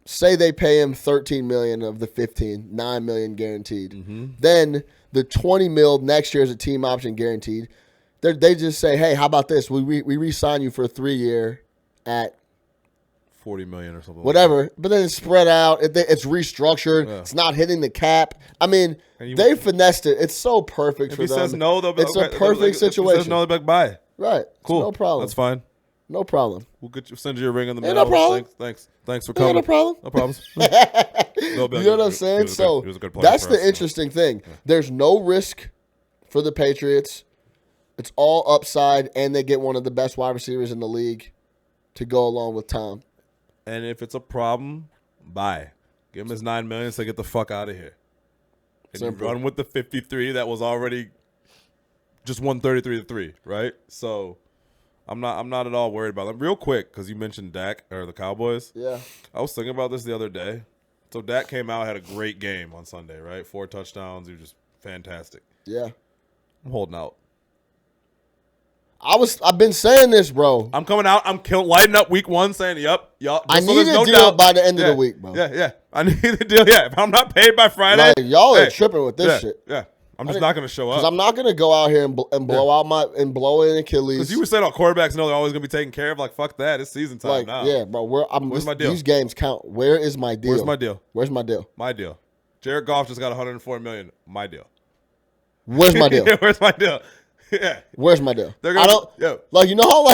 say they pay him $13 million of the $15, $9 million guaranteed, then the $20 million next year is a team option guaranteed. They just say, hey, how about this? We re-sign you for a 3-year at $40 million or something. Whatever, but then it's spread out. It's restructured. Yeah. It's not hitting the cap. I mean, they finessed it. It's so perfect for them. If he says no, it's a perfect situation. If he says no, they'll be like, bye. Right. Cool. No problem. That's fine. No problem. We'll send you a ring in the mail. No problem. Thanks for coming. No problem. No problems. You know what I'm saying? So that's the interesting thing. Yeah. There's no risk for the Patriots. It's all upside, and they get one of the best wide receivers in the league to go along with Tom. And if it's a problem, bye. Give him his $9 million so get the fuck out of here. And you run with the 53 that was already just 133-3, right? So I'm not at all worried about them. Real quick, because you mentioned Dak or the Cowboys. Yeah. I was thinking about this the other day. So Dak came out, had a great game on Sunday, right? 4 touchdowns. He was just fantastic. Yeah. I'm holding out. I've been saying this, bro. I'm coming out. I'm lighting up week 1 saying, yep. I need a deal by the end of the week, bro. Yeah. I need the deal. Yeah. If I'm not paid by Friday. Like, y'all are tripping with this shit. Yeah. I'm just not going to show up. Because I'm not going to go out here and blow out blow an Achilles. Because you were saying all quarterbacks know they're always going to be taken care of. Like, fuck that. It's season time now. Yeah, bro. Where's my deal? These games count. Where is my deal? Where's my deal? Where's my deal? My deal. Jared Goff just got $104 million. My deal. Where's my deal? Where's my deal? Yeah. Where's my deal? You know how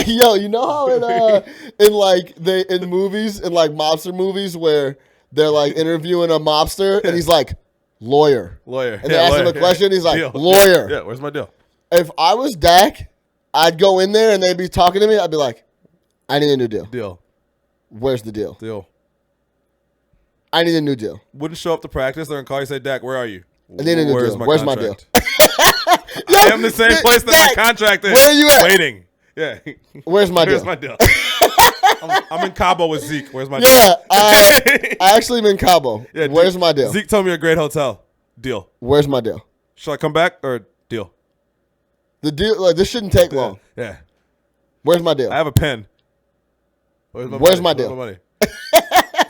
in movies, in like mobster movies where they're like interviewing a mobster and he's like, lawyer. And they ask him a question, he's like, lawyer. Yeah, where's my deal? If I was Dak, I'd go in there and they'd be talking to me, I'd be like, I need a new deal. Where's the deal? I need a new deal. Wouldn't show up to practice, they're gonna call you and say, Dak, where are you? I need a new deal. Where's my deal? I am the same place that my contract is. Where are you at? Waiting. Yeah. Where's my deal? Where's my deal? I'm in Cabo with Zeke. Where's my deal? Yeah, I actually am in Cabo. Yeah, where's my deal? Zeke told me a great hotel. Deal. Where's my deal? Shall I come back or deal? The deal, this shouldn't take long. Yeah. Where's my deal? I have a pen. Where's my deal? Where's my money?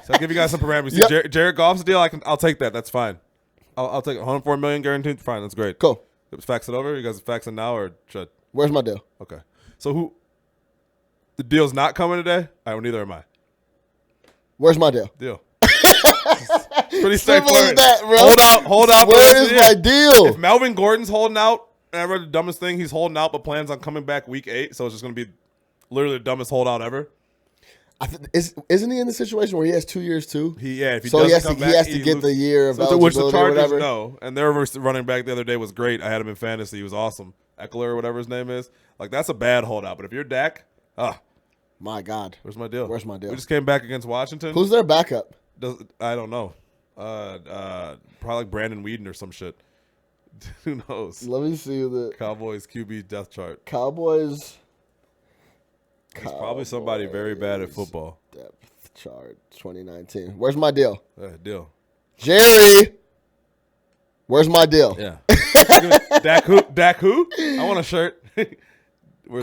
So I'll give you guys some parameters. Yep. Jared Goff's deal, I'll take that. That's fine. I'll take $104 million guaranteed. Fine, that's great. Cool. Fax it over. You guys fax it now or should? Where's my deal? Okay. So the deal's not coming today? Well, neither am I. Where's my deal? Deal. Pretty straightforward. That, bro. Hold out. Where is my deal? If Melvin Gordon's holding out, and I read the dumbest thing, he's holding out but plans on coming back week 8, so it's just going to be literally the dumbest holdout ever. Isn't he in the situation where he has 2 years too? If he has to get the year of eligibility, which the Chargers or whatever. know. And their running back the other day was great. I had him in fantasy. He was awesome. Eckler or whatever his name is. Like, that's a bad holdout. But if you're Dak, my God, where's my deal? Where's my deal? We just came back against Washington. Who's their backup? I don't know. Probably like Brandon Whedon or some shit. Who knows? Let me see the Cowboys QB death chart. Cowboys. He's probably somebody very bad at football. Depth chart 2019. Where's my deal? Deal. Jerry. Where's my deal? Yeah. Dak who? I want a shirt.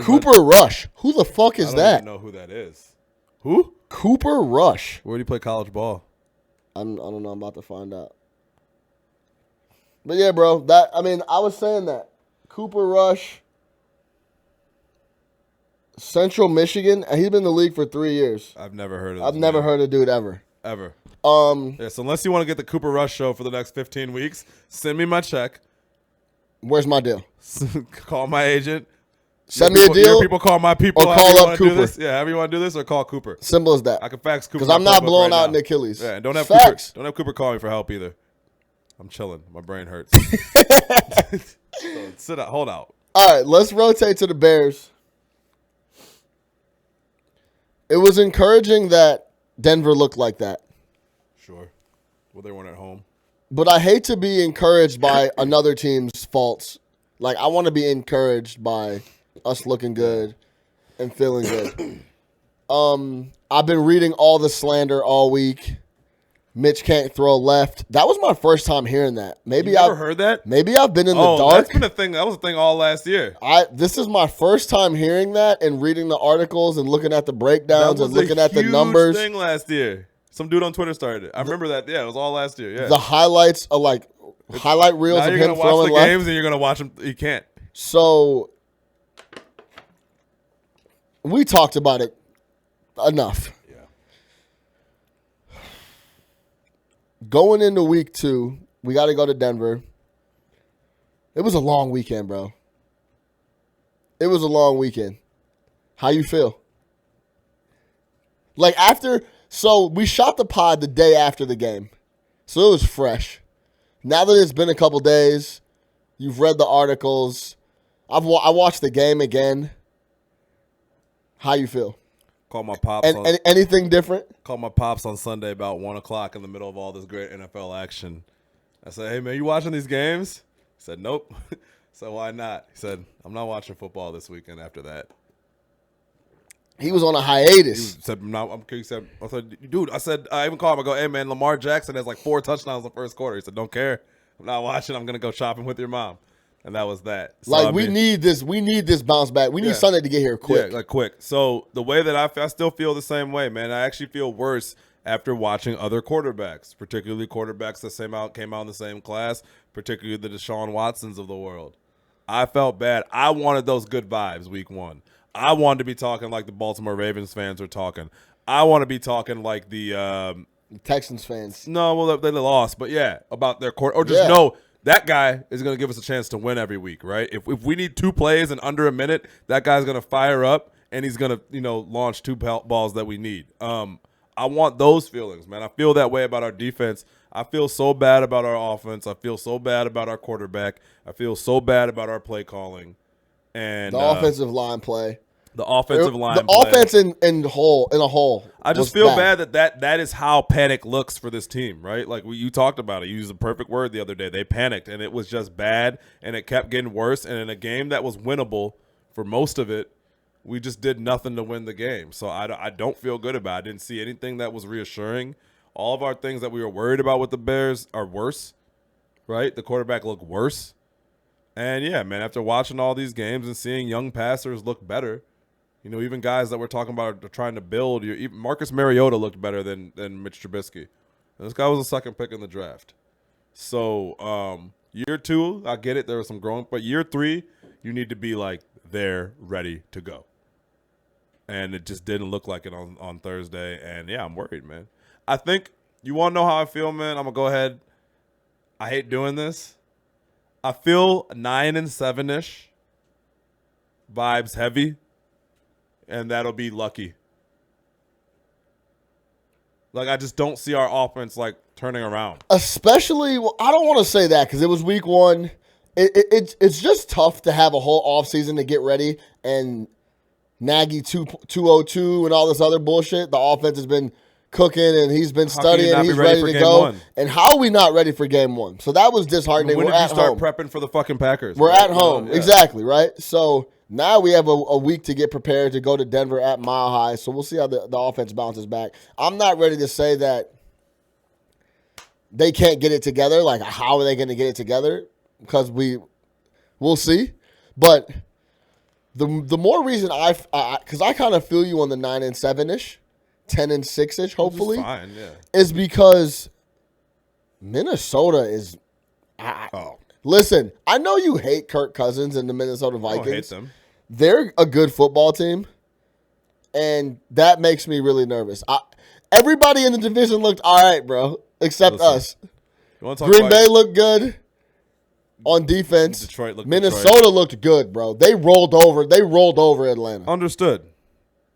Cooper Rush. Who the fuck is that? I don't even know who that is. Who? Cooper Rush. Where do you play college ball? I don't know. I'm about to find out. But yeah, bro. I was saying that. Cooper Rush. Central Michigan. He's been in the league for 3 years. I've never heard of I've never heard of dude ever. Ever. Yeah, so unless you want to get the Cooper Rush show for the next 15 weeks, send me my check. Where's my deal? Call my agent. Send me a deal. People call my people. Or call up Cooper. Yeah, however you want to do this, or call Cooper. Simple as that. I can fax Cooper. Because I'm not blowing out an Achilles. Yeah, and don't have Cooper call me for help either. I'm chilling. My brain hurts. So sit out. Hold out. All right, let's rotate to the Bears. It was encouraging that Denver looked like that. Sure. Well, they weren't at home. But I hate to be encouraged by another team's faults. Like, I want to be encouraged by us looking good and feeling good. I've been reading all the slander all week. Mitch can't throw left. That was my first time hearing that. Maybe you never heard that? Maybe I've been in the dark. That's been a thing. That was a thing all last year. This is my first time hearing that and reading the articles and looking at the breakdowns and looking at the numbers. That was a huge thing last year. Some dude on Twitter started it. I remember that. Yeah, it was all last year. Yeah. The highlights are like highlight reels of him throwing left. Now you're going to watch the games and you're going to watch him. You can't. So we talked about it enough. Yeah. Going into week 2, we got to go to Denver. It was a long weekend, bro. It was a long weekend. How you feel? Like so we shot the pod the day after the game. So it was fresh. Now that it's been a couple days, you've read the articles. I watched the game again. How you feel? Call my pops. And anything different? Called my pops on Sunday about 1 o'clock in the middle of all this great NFL action. I said, "Hey man, you watching these games?" He said, "Nope." So why not? He said, "I'm not watching football this weekend." After that, he was on a hiatus. He said, I said, dude. I even called him. I go, "Hey man, Lamar Jackson has like 4 touchdowns in the first quarter." He said, "Don't care. I'm not watching. I'm gonna go shopping with your mom." And that was that. So, we need this bounce back. We need Sunday to get here quick. Yeah, like quick. So the way that I still feel the same way, man. I actually feel worse after watching other quarterbacks, particularly quarterbacks that came out in the same class, particularly the Deshaun Watsons of the world. I felt bad. I wanted those good vibes week 1. I wanted to be talking like the Baltimore Ravens fans are talking. I want to be talking like the Texans fans. No, well, they lost, but yeah, about their court. Or just know that guy is going to give us a chance to win every week, right? If we need 2 plays in under a minute, that guy's going to fire up, and he's going to, launch 2 balls that we need. I want those feelings, man. I feel that way about our defense. I feel so bad about our offense. I feel so bad about our quarterback. I feel so bad about our play calling. And the offensive line play. The offensive line the play. Offense in a whole. I just feel bad that is how panic looks for this team, right? Like you talked about it. You used the perfect word the other day. They panicked, and it was just bad, and it kept getting worse. And in a game that was winnable for most of it, we just did nothing to win the game. So I don't feel good about it. I didn't see anything that was reassuring. All of our things that we were worried about with the Bears are worse, right? The quarterback looked worse. And, yeah, man, after watching all these games and seeing young passers look better, even guys that we're talking about are trying to build. Even Marcus Mariota looked better than Mitch Trubisky. And this guy was the second pick in the draft. So, year 2, I get it. There was some growing. But year 3, you need to be, like, there, ready to go. And it just didn't look like it on Thursday. And, yeah, I'm worried, man. I think you want to know how I feel, man? I'm going to go ahead. I hate doing this. I feel 9-7-ish. Vibes heavy. And that'll be lucky. Like, I just don't see our offense, like, turning around. Especially, I don't want to say that because it was week 1. It's just tough to have a whole offseason to get ready. And Nagy 202 and all this other bullshit. The offense has been cooking, and he's been studying, and he's ready to go. 1? And how are we not ready for game 1? So that was disheartening. When did you start prepping for the fucking Packers? We're at home. Exactly, right? So now we have a week to get prepared to go to Denver at Mile High. So we'll see how the offense bounces back. I'm not ready to say that they can't get it together. Like, how are they going to get it together? Because we'll see. But the more reason because I kind of feel you on the 9-7-ish. 10-6-ish, hopefully, fine, yeah. Is because Minnesota is. Listen, I know you hate Kirk Cousins and the Minnesota Vikings. I don't hate them. They're a good football team, and that makes me really nervous. Everybody in the division looked all right, bro, except us. Green Bay looked good on defense. Minnesota looked good, bro. They rolled over Atlanta. Understood.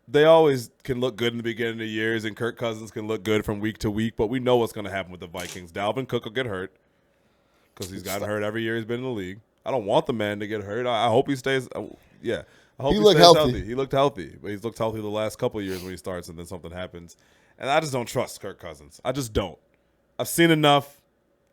They always can look good in the beginning of the years, and Kirk Cousins can look good from week to week, but we know what's going to happen with the Vikings. Dalvin Cook will get hurt because he's gotten hurt every year he's been in the league. I don't want the man to get hurt. I hope he stays. I hope he stays healthy. He looked healthy, but he's looked healthy the last couple of years when he starts and then something happens. And I just don't trust Kirk Cousins. I just don't. I've seen enough.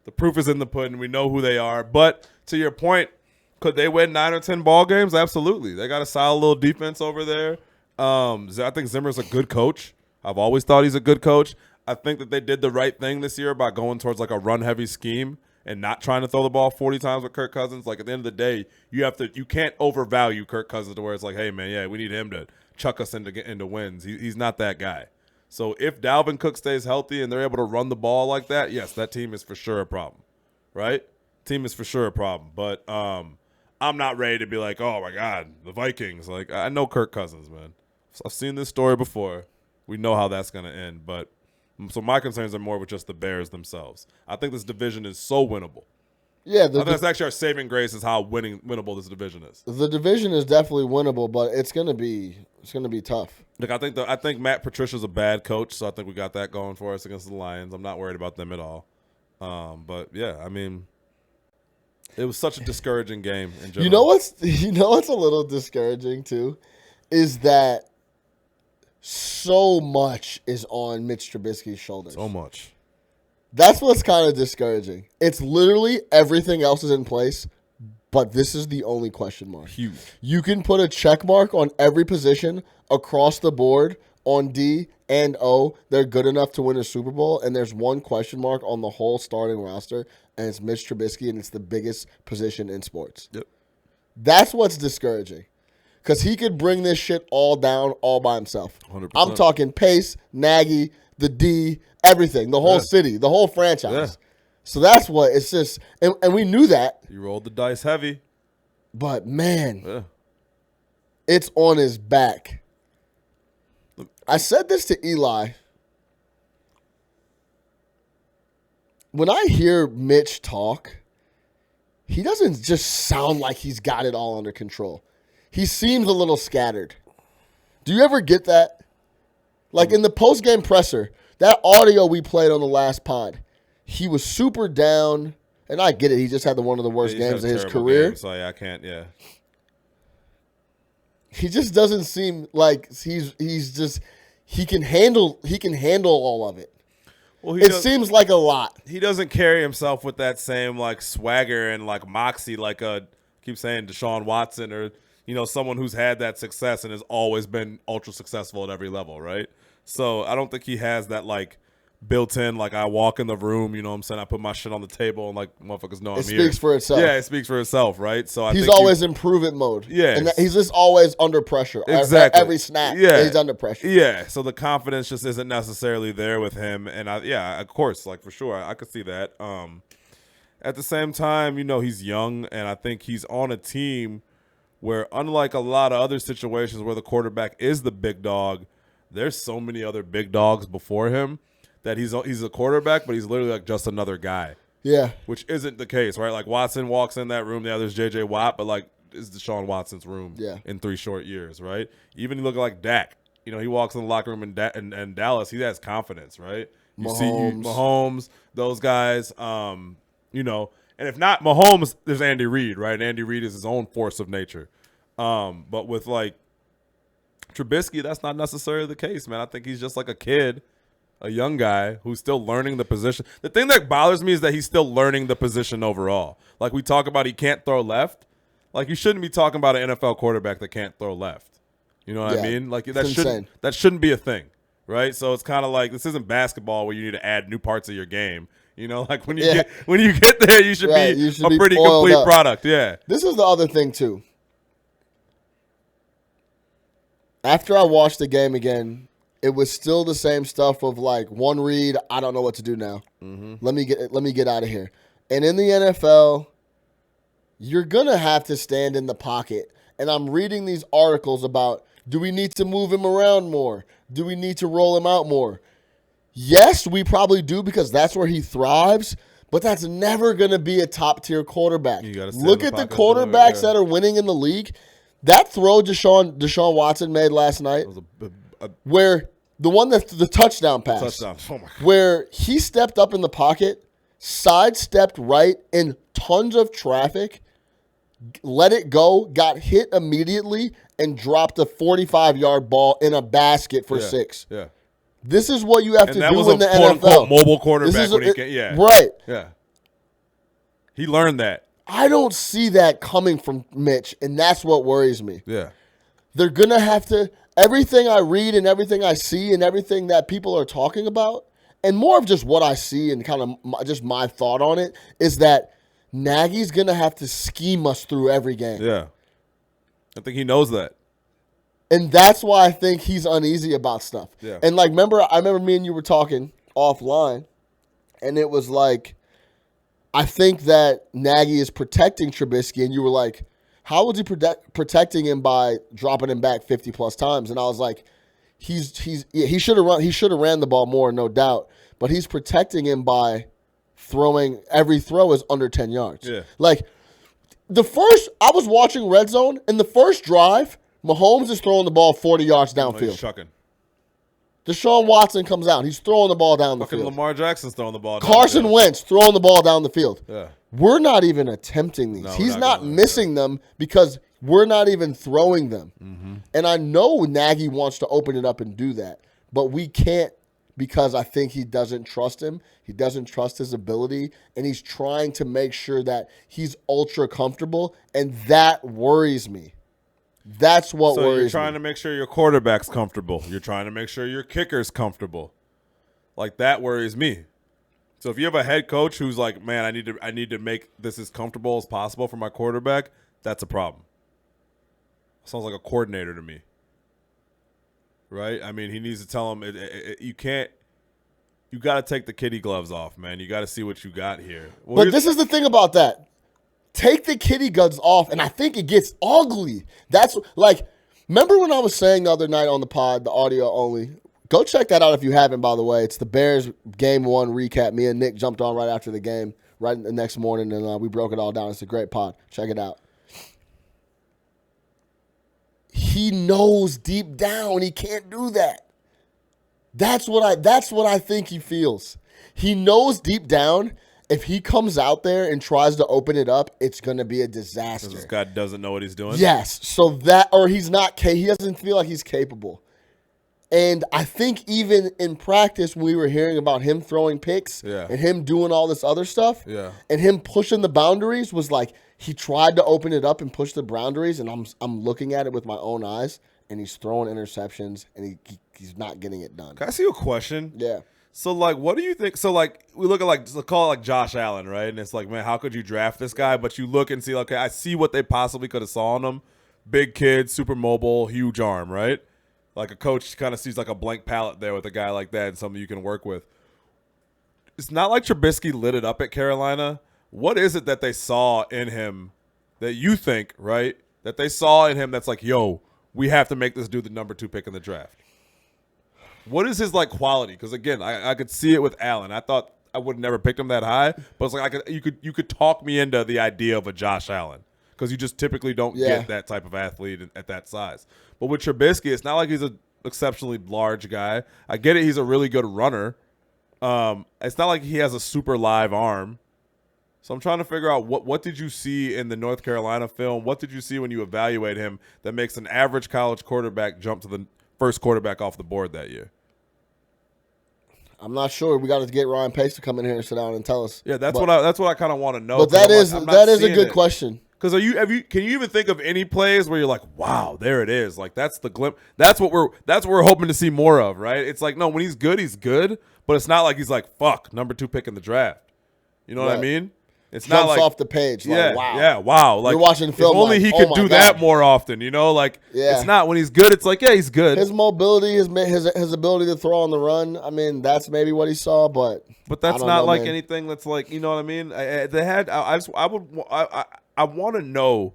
The proof is in the pudding. We know who they are. But to your point, could they win 9 or 10 ball games? Absolutely. They got a solid little defense over there. I think Zimmer's a good coach. I've always thought he's a good coach. I think that they did the right thing this year by going towards like a run-heavy scheme and not trying to throw the ball 40 times with Kirk Cousins. Like at the end of the day, you can't overvalue Kirk Cousins to where it's like, hey man, yeah, we need him to chuck us into wins. He's not that guy. So if Dalvin Cook stays healthy and they're able to run the ball like that, yes, that team is for sure a problem, right? Team is for sure a problem. But I'm not ready to be like, oh my God, the Vikings. Like I know Kirk Cousins, man. I've seen this story before. We know how that's going to end. But so my concerns are more with just the Bears themselves. I think this division is so winnable. Yeah, I think that's actually our saving grace is how winnable this division is. The division is definitely winnable, but it's gonna be tough. Look, I think Matt Patricia's a bad coach, so I think we got that going for us against the Lions. I'm not worried about them at all. But yeah, I mean, it was such a discouraging game in general. You know what's a little discouraging too, is that so much is on Mitch Trubisky's shoulders. So much. That's what's kind of discouraging. It's literally everything else is in place, but this is the only question mark. Huge. You can put a check mark on every position across the board on D and O. They're good enough to win a Super Bowl, and there's one question mark on the whole starting roster, and it's Mitch Trubisky, and it's the biggest position in sports. Yep. That's what's discouraging. Because he could bring this shit all down all by himself. 100%. I'm talking Pace, Nagy, the D, everything, the whole city, the whole franchise. Yeah. So that's what it's just, and we knew that. You rolled the dice heavy. But, man, it's on his back. I said this to Eli. When I hear Mitch talk, he doesn't just sound like he's got it all under control. He seems a little scattered. Do you ever get that? Like in the post-game presser, that audio we played on the last pod, he was super down, and I get it. He just had one of the worst games of his career. So I can't. He just doesn't seem like he can handle all of it. Well, it seems like a lot. He doesn't carry himself with that same like swagger and like moxie like keep saying Deshaun Watson or someone who's had that success and has always been ultra successful at every level, right? So I don't think he has that like built in, like I walk in the room, you know what I'm saying? I put my shit on the table and like motherfuckers know I'm here. It speaks for itself. Yeah, it speaks for itself, right? So I he's think always improvement mode. Yeah. And he's just always under pressure. Exactly. Every snap, he's under pressure. Yeah. So the confidence just isn't necessarily there with him. And of course, like for sure, I could see that. At the same time, he's young, and I think he's on a team where, unlike a lot of other situations where the quarterback is the big dog, there's so many other big dogs before him that he's a quarterback, but he's literally like just another guy. Yeah. Which isn't the case, right? Like Watson walks in that room, there's J.J. Watt, but like it's Deshaun Watson's room in 3 short years, right? Even you look like Dak. He walks in the locker room in Dallas, he has confidence, right? You see Mahomes, those guys, and if not Mahomes, there's Andy Reid, right? And Andy Reid is his own force of nature. But with like Trubisky, that's not necessarily the case, man. I think he's just like a kid, a young guy who's still learning the position. The thing that bothers me is that he's still learning the position overall. Like we talk about he can't throw left. Like you shouldn't be talking about an NFL quarterback that can't throw left. You know what I mean? Like that shouldn't be a thing, right? So it's kind of like this isn't basketball where you need to add new parts of your game. Like when you get there, you should be a pretty complete product. Yeah. This is the other thing too. After I watched the game again, it was still the same stuff of like one read. I don't know what to do now. Mm-hmm. Let me get out of here. And in the NFL, you're gonna have to stand in the pocket. And I'm reading these articles about, do we need to move him around more? Do we need to roll him out more? Yes, we probably do because that's where he thrives, but that's never going to be a top-tier quarterback. Look at the quarterbacks that are winning in the league. That throw Deshaun Watson made last night, where the one that the touchdown pass, where he stepped up in the pocket, sidestepped right in tons of traffic, let it go, got hit immediately, and dropped a 45-yard ball in a basket for 6. Yeah. This is what you have to do in the NFL. And that was a quote-unquote mobile quarterback when he came. Yeah. Right. Yeah. He learned that. I don't see that coming from Mitch, and that's what worries me. Yeah. They're going to have to – everything I read and everything I see and everything that people are talking about, and more of just what I see and kind of just my thought on it, is that Nagy's going to have to scheme us through every game. Yeah. I think he knows that. And that's why I think he's uneasy about stuff. Yeah. And, like, I remember me and you were talking offline, and it was like, I think that Nagy is protecting Trubisky, and you were like, how was he protecting him by dropping him back 50-plus times? And I was like, he should have ran the ball more, no doubt, but he's protecting him by throwing – every throw is under 10 yards. Yeah. Like, I was watching Red Zone, and the first drive, Mahomes is throwing the ball 40 yards downfield. He's chucking. Deshaun Watson comes out. He's throwing the ball down the field. Lamar Jackson's throwing the ball down Carson Wentz throwing the ball down the field. Yeah. We're not even attempting these. No, He's not missing them because we're not even throwing them. Mm-hmm. And I know Nagy wants to open it up and do that, but we can't because I think he doesn't trust him. He doesn't trust his ability, and he's trying to make sure that he's ultra comfortable, and that worries me. That's what worries me. So you're trying to make sure your quarterback's comfortable. You're trying to make sure your kicker's comfortable. Like, that worries me. So if you have a head coach who's like, man, I need to make this as comfortable as possible for my quarterback, that's a problem. Sounds like a coordinator to me. Right? I mean, he needs to tell him you can't. You got to take the kitty gloves off, man. You got to see what you got here. Well, but this is the thing about that. Take the kitty gloves off, and I think it gets ugly. That's like, remember when I was saying the other night on the pod, the audio only? Go check that out if you haven't, by the way. It's the Bears Game 1 recap. Me and Nick jumped on right after the game, right the next morning, and we broke it all down. It's a great pod. Check it out. He knows deep down he can't do that. That's what I think he feels. He knows deep down if he comes out there and tries to open it up, it's going to be a disaster. This guy doesn't know what he's doing? Yes. So that, or he doesn't feel like he's capable. And I think even in practice, when we were hearing about him throwing picks and him doing all this other stuff and him pushing the boundaries was like he tried to open it up and push the boundaries, and I'm looking at it with my own eyes, and he's throwing interceptions, and he's not getting it done. Can I ask you a question? Yeah. So, like, what do you think? So, like, we look at, like, call it, like, Josh Allen, right? And it's like, man, how could you draft this guy? But you look and see, okay, I see what they possibly could have saw in him. Big kid, super mobile, huge arm, right? Like, a coach kind of sees, like, a blank palette there with a guy like that and something you can work with. It's not like Trubisky lit it up at Carolina. What is it that they saw in him that you think, right, that they saw in him that's like, yo, we have to make this dude the number 2 pick in the draft? What is his, like, quality? Because, again, I could see it with Allen. I thought I would have never picked him that high, but it's like you could talk me into the idea of a Josh Allen because you just typically don't get that type of athlete at that size. But with Trubisky, it's not like he's an exceptionally large guy. I get it. He's a really good runner. It's not like he has a super live arm. So I'm trying to figure out what did you see in the North Carolina film? What did you see when you evaluate him that makes an average college quarterback jump to the first quarterback off the board that year? I'm not sure. We got to get Ryan Pace to come in here and sit down and tell us. Yeah, that's what I kind of want to know. But that is a good question. Because can you even think of any plays where you're like, wow, there it is? Like that's the glimpse. That's what we're hoping to see more of, right? It's like, no, when he's good, but it's not like he's like, fuck, number 2 pick in the draft. You know what I mean? It's Jumps not like off the page. Like, wow. Like you're watching film. If only he could do that more often. You know, like it's not when he's good. It's like he's good. His mobility, his ability to throw on the run. I mean, that's maybe what he saw, but that's not like anything that's like, you know what I mean? I want to know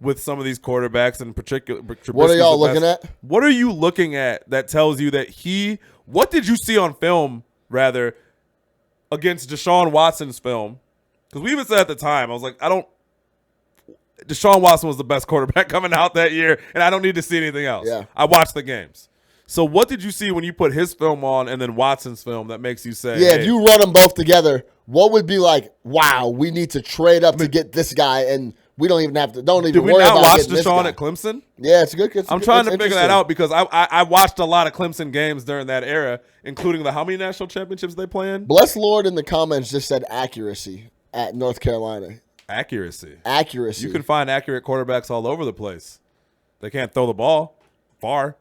with some of these quarterbacks in particular. What are y'all looking at? What are you looking at that tells you that what did you see on film rather, against Deshaun Watson's film. Because we even said at the time, I was like, Deshaun Watson was the best quarterback coming out that year, and I don't need to see anything else. Yeah. I watched the games. So what did you see when you put his film on and then Watson's film that makes you say, yeah, hey, if you run them both together, what would be like, wow, we need to trade up to get this guy, and we don't even have to, worry about Did we not watch Deshaun at Clemson? Yeah, it's good. I'm trying to figure that out because I watched a lot of Clemson games during that era, including how many national championships they play in? Bless Lord in the comments just said accuracy at North Carolina. Accuracy. You can find accurate quarterbacks all over the place. They can't throw the ball far.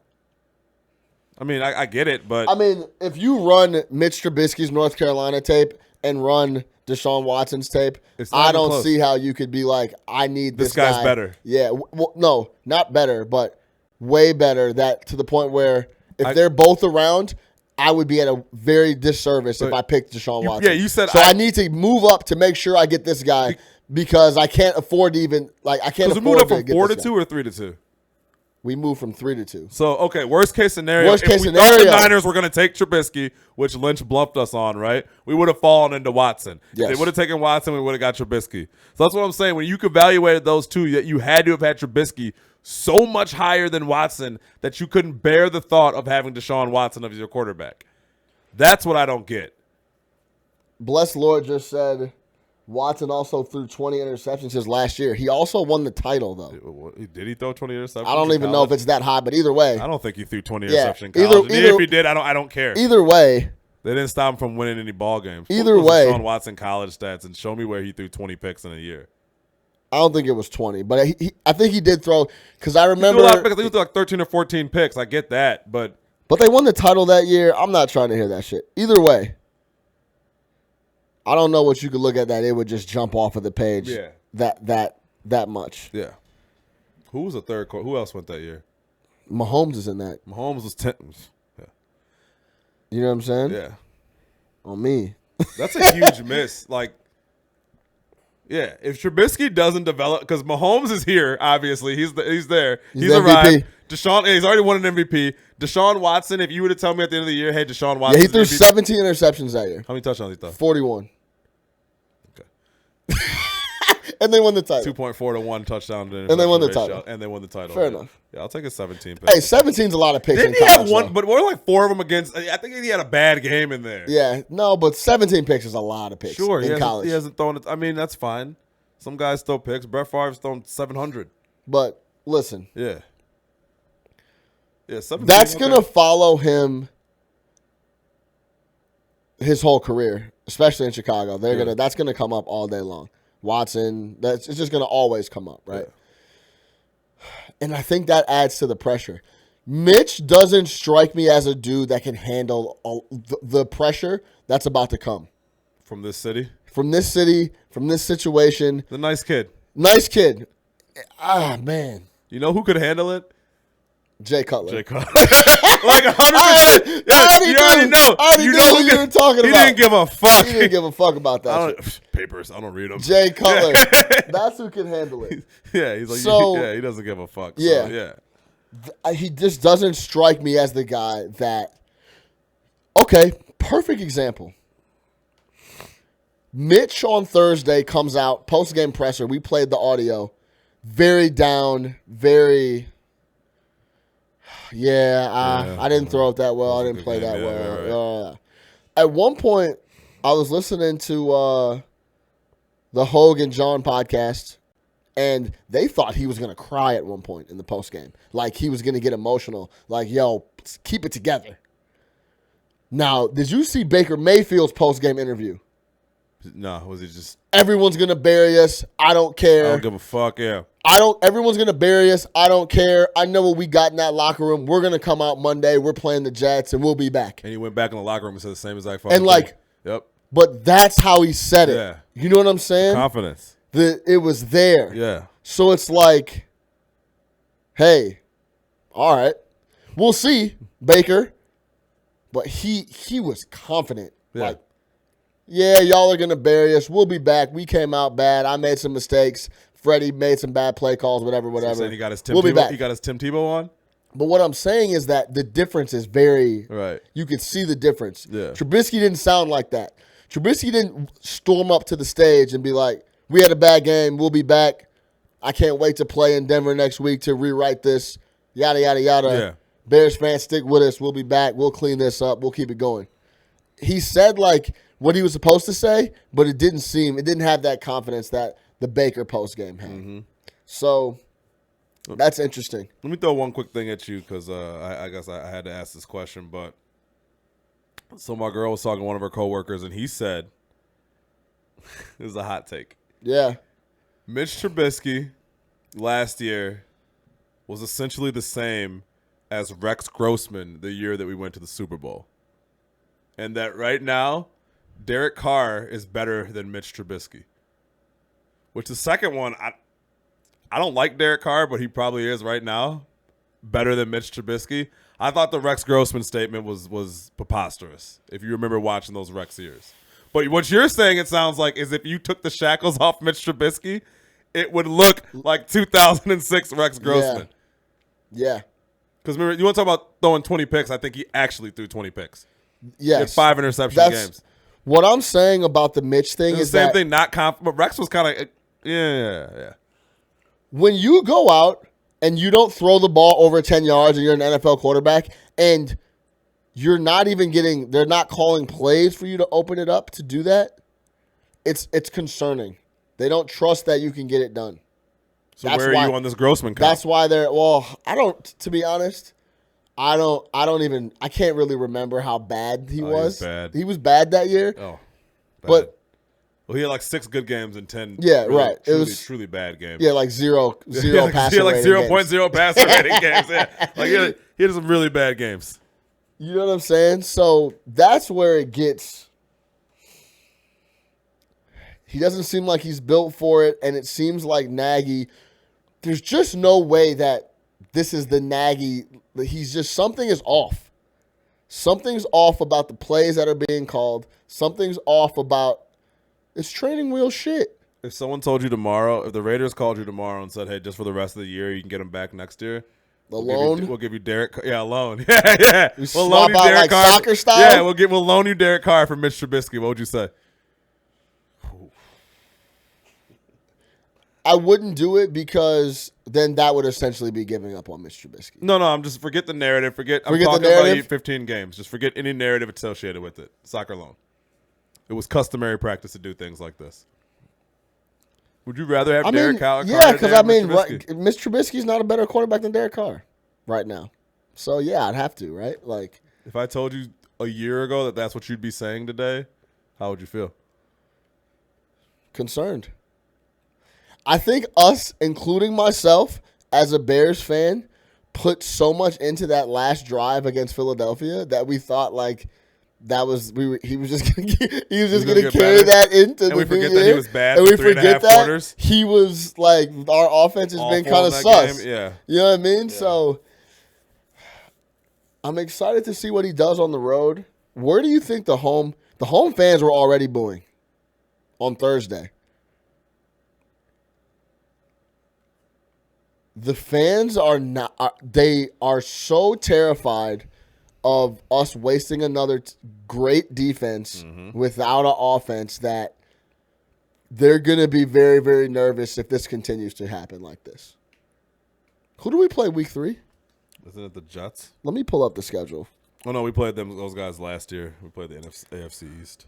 I mean, I get it, but... I mean, if you run Mitch Trubisky's North Carolina tape and run Deshaun Watson's tape, I don't see how you could be like, I need this guy. This guy's better. Yeah. Well, no, not better, but way better, that to the point where if they're both around, I would be at a very disservice if I picked Deshaun Watson. Yeah, you said... So I need to move up to make sure I get this guy because I can't afford to even... Like, I can't afford to get this guy. Because we moved up from 4 to 2 or 3 to 2? We moved from 3 to 2. So, okay, worst case scenario. If we thought the Niners were going to take Trubisky, which Lynch bluffed us on, right? We would have fallen into Watson. Yes. If they would have taken Watson, we would have got Trubisky. So that's what I'm saying. When you evaluated those two, that you had to have had Trubisky so much higher than Watson that you couldn't bear the thought of having Deshaun Watson as your quarterback. That's what I don't get. Bless Lord just said... Watson also threw 20 interceptions his last year. He also won the title, though. Did he throw 20 interceptions? I don't even know if it's that high, but either way. I don't think he threw 20 interceptions in college. Either if he did, I don't care. Either way. They didn't stop him from winning any ball games. Either way. Deshaun Watson college stats and show me where he threw 20 picks in a year. I don't think it was 20, but I think he did throw, because I remember. I think he threw like 13 or 14 picks. I get that, but. But they won the title that year. I'm not trying to hear that shit. Either way. I don't know what you could look at that. It would just jump off of the page. Yeah. That much. Yeah. Who was the third quarter? Who else went that year? Mahomes is in that. Mahomes was 10. Yeah. You know what I'm saying? Yeah. On me. That's a huge miss. Like, yeah, if Trubisky doesn't develop, because Mahomes is here, obviously. He's there. He's arrived. He's already won an MVP. Deshaun Watson, if you were to tell me at the end of the year, hey, Deshaun Watson. Yeah, he threw 17 interceptions that year. How many touchdowns he threw? 41. Okay. And they won the title. 2.4 to 1 touchdown. And they won the title. And they won the title. Fair enough. Yeah, I'll take a 17 pick. Hey, 17's a lot of picks. Didn't he have one? But more like 4 of them against. I think he had a bad game in there. Yeah, no, but 17 picks is a lot of picks. Sure, in college. He hasn't thrown it. I mean, that's fine. Some guys throw picks. Brett Favre's thrown 700. But listen. Yeah. Yeah, 17. That's gonna follow him his whole career, especially in Chicago. That's gonna come up all day long. Watson, it's just gonna always come up, right? Yeah. And I think that adds to the pressure. Mitch doesn't strike me as a dude that can handle the pressure that's about to come. From this city? From this situation. The nice kid. Nice kid. Ah, man. You know who could handle it? Jay Cutler. Like 100%. You already know. You know who you were talking about. He didn't give a fuck. He didn't give a fuck about that. Papers. I don't read them. Jay Cutler. That's who can handle it. Yeah, he's like, he doesn't give a fuck. Yeah. So, yeah. He just doesn't strike me as the guy that. Okay, perfect example. Mitch on Thursday comes out, post-game presser. We played the audio. Very down, very. I didn't throw it that well. I didn't play that well. Right. At one point, I was listening to the Hogue and John podcast, and they thought he was going to cry at one point in the postgame. Like, he was going to get emotional. Like, yo, keep it together. Now, did you see Baker Mayfield's postgame interview? No, was it just... Everyone's going to bury us. I don't care. I don't give a fuck, yeah. Everyone's going to bury us. I don't care. I know what we got in that locker room. We're going to come out Monday. We're playing the Jets, and we'll be back. And he went back in the locker room and said the same exact fucking thing. Yep. But that's how he said it. Yeah. You know what I'm saying? Confidence. It was there. Yeah. So it's like, hey, all right, we'll see, Baker. But he was confident. Yeah. Like, yeah, y'all are going to bury us. We'll be back. We came out bad. I made some mistakes. Freddie made some bad play calls, whatever. So he got his Tim we'll Tebow, be back. He got his Tim Tebow on? But what I'm saying is that the difference is very right. You could see the difference. Yeah. Trubisky didn't sound like that. Trubisky didn't storm up to the stage and be like, "We had a bad game. We'll be back. I can't wait to play in Denver next week to rewrite this. Yada yada yada. Yeah. Bears fans, stick with us. We'll be back. We'll clean this up. We'll keep it going." He said like what he was supposed to say, but it didn't have that confidence that the Baker post game had. Mm-hmm. So that's interesting. Let me throw one quick thing at you because I guess I had to ask this question. But so my girl was talking to one of her coworkers, and he said, "This is a hot take." Yeah, Mitch Trubisky last year was essentially the same as Rex Grossman the year that we went to the Super Bowl, and that right now, Derek Carr is better than Mitch Trubisky. Which the second one, I don't like Derek Carr, but he probably is right now better than Mitch Trubisky. I thought the Rex Grossman statement was preposterous, if you remember watching those Rex years. But what you're saying, it sounds like, is if you took the shackles off Mitch Trubisky, it would look like 2006 Rex Grossman. Yeah. Because remember, you want to talk about throwing 20 picks, I think he actually threw 20 picks. Yes. He had 5 interception games. What I'm saying about the Mitch thing is the same thing, not confident, but Rex was kind of, yeah. When you go out and you don't throw the ball over 10 yards and you're an NFL quarterback and you're not even they're not calling plays for you to open it up to do that, it's concerning. They don't trust that you can get it done. So where are you on this Grossman count? That's why to be honest, I can't really remember how bad he was. He was bad that year. Oh, bad. But he had like 6 good games and 10 right. It was truly bad games. Yeah, like zero passer rating. He had like 0.0 passer rating games. Yeah. Like he had some really bad games. You know what I'm saying? So that's where it gets. He doesn't seem like he's built for it, and it seems like Nagy. There's just no way that this is the Nagy. He's just something is off. Something's off about the plays that are being called. Something's off about. It's training wheel shit. If someone told you tomorrow, if the Raiders called you tomorrow and said, "Hey, just for the rest of the year, you can get him back next year," we'll give you Derek. Yeah, a loan. Yeah. We'll swap out like Carr. Soccer style. Yeah, we'll loan you Derek Carr for Mitch Trubisky. What would you say? I wouldn't do it because then that would essentially be giving up on Mitch Trubisky. No, I'm just forget the narrative. I'm talking about 15 games. Just forget any narrative associated with it. Soccer loan. It was customary practice to do things like this. Would you rather have Derek Carr? Yeah, because Mitch Trubisky's not a better quarterback than Derek Carr right now. So yeah, I'd have to, right? Like, if I told you a year ago that that's what you'd be saying today, how would you feel? Concerned. I think us, including myself, as a Bears fan, put so much into that last drive against Philadelphia that we thought like. He was just gonna carry that into the new year. And we forget that he was bad. And we forget that quarters. He was like our offense has been kind of sus. Game. Yeah, you know what I mean. Yeah. So I'm excited to see what he does on the road. Where do you think the home fans were already booing on Thursday? The fans are not. They are so terrified of us wasting another great defense without an offense that they're going to be very, very nervous if this continues to happen like this. Who do we play week 3? Isn't it the Jets? Let me pull up the schedule. Oh, no, we played those guys last year. We played the AFC East.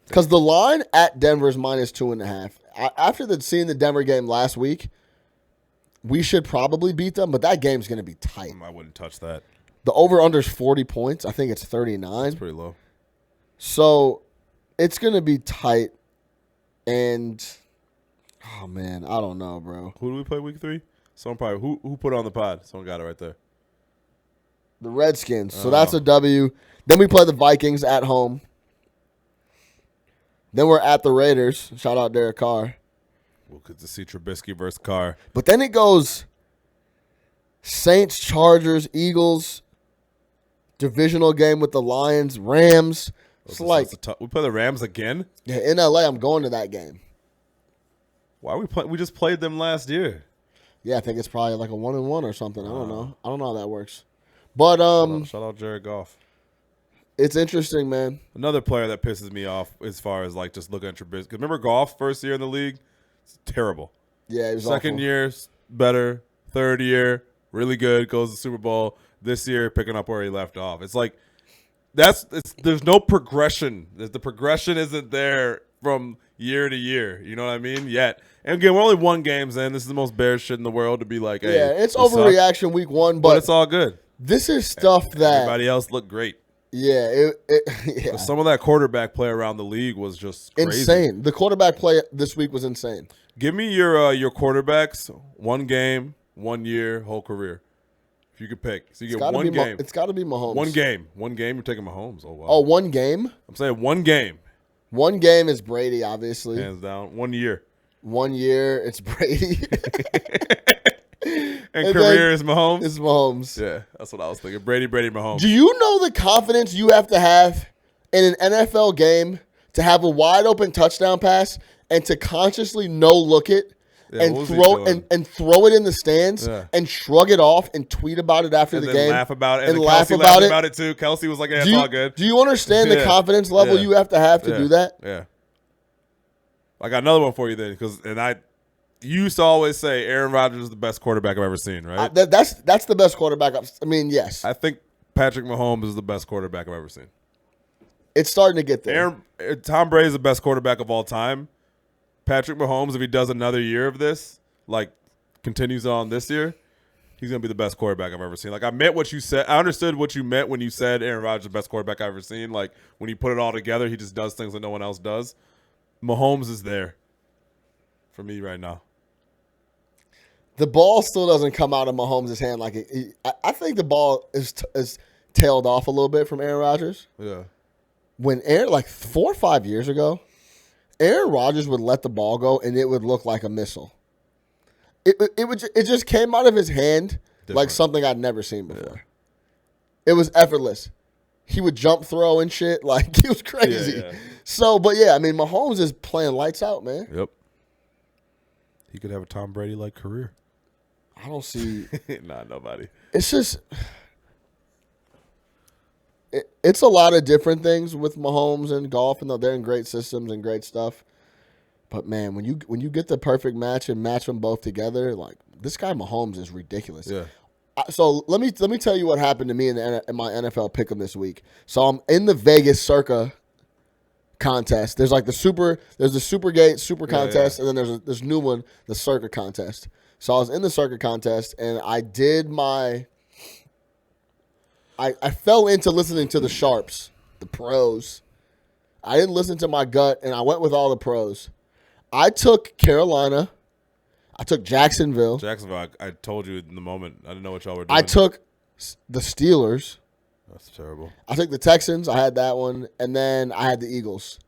Because the line at Denver is -2.5. After seeing the Denver game last week, we should probably beat them, but that game's going to be tight. I wouldn't touch that. The over-under is 40 points. I think it's 39. That's pretty low. So it's going to be tight. And, oh, man, I don't know, bro. Who do we play week 3? Someone probably who put on the pod? Someone got it right there. The Redskins. So that's a W. Then we play the Vikings at home. Then we're at the Raiders. Shout out Derek Carr. We'll get to see Trubisky versus Carr. But then it goes Saints, Chargers, Eagles, divisional game with the Lions, Rams. We play the Rams again? Yeah, in LA, I'm going to that game. Why are we playing? We just played them last year. Yeah, I think it's probably like a 1-1 or something. I don't know. I don't know how that works. But shout out Jared Goff. It's interesting, man. Another player that pisses me off as far as like just looking at Trubisky. Because remember Goff first year in the league, it's terrible. Yeah, it was Second awful. year better. Third year really good. Goes to the Super Bowl. This year picking up where he left off. It's like there's no progression. The progression isn't there from year to year. You know what I mean? Yet. And again, we're only 1 games in. This is the most bearish shit in the world to be like, hey, yeah, it's overreaction week 1, but it's all good. This is stuff that everybody else looked great. Yeah, yeah. Some of that quarterback play around the league was just crazy. Insane. The quarterback play this week was insane. Give me your quarterbacks, 1 game, 1 year, whole career. If you could pick. So you get 1 game. It's got to be Mahomes. 1 game. 1 game, you're taking Mahomes. Oh, wow. Oh, 1 game? I'm saying 1 game. 1 game is Brady, obviously. Hands down. 1 year. 1 year, it's Brady. and career is Mahomes? It's Mahomes. Yeah, that's what I was thinking. Brady, Mahomes. Do you know the confidence you have to have in an NFL game to have a wide open touchdown pass and to consciously no-look it and throw it in the stands and shrug it off and tweet about it after the game? And laugh about it. And laugh about it too. Kelsey was like, yeah, it's all good. Do you understand the confidence level you have to do that? Yeah. I got another one for you then, you used to always say Aaron Rodgers is the best quarterback I've ever seen, right? That's the best quarterback. Yes. I think Patrick Mahomes is the best quarterback I've ever seen. It's starting to get there. Tom Brady is the best quarterback of all time. Patrick Mahomes, if he does another year of this, like continues on this year, he's going to be the best quarterback I've ever seen. Like, I meant what you said. I understood what you meant when you said Aaron Rodgers is the best quarterback I've ever seen. Like, when you put it all together, he just does things that no one else does. Mahomes is there for me right now. The ball still doesn't come out of Mahomes' hand like I think the ball is tailed off a little bit from Aaron Rodgers. Yeah. When like 4 or 5 years ago, Aaron Rodgers would let the ball go and it would look like a missile. It just came out of his hand like something I'd never seen before. Yeah. It was effortless. He would jump throw and shit. Like, he was crazy. Yeah. So, but yeah, Mahomes is playing lights out, man. Yep. He could have a Tom Brady-like career. I don't see. Nah, nobody. It's just. It's a lot of different things with Mahomes and golf, and they're in great systems and great stuff. But man, when you get the perfect match and match them both together, like this guy Mahomes is ridiculous. Yeah. So let me tell you what happened to me in my NFL pick'em this week. So I'm in the Vegas Circa contest. There's like the Supergate Super contest, and then there's this new one, the Circa contest. So I was in the Circa contest, and I did I fell into listening to the sharps, the pros. I didn't listen to my gut, and I went with all the pros. I took Carolina. I took Jacksonville. I told you in the moment. I didn't know what y'all were doing. I took the Steelers. That's terrible. I took the Texans. I had that one. And then I had the Eagles.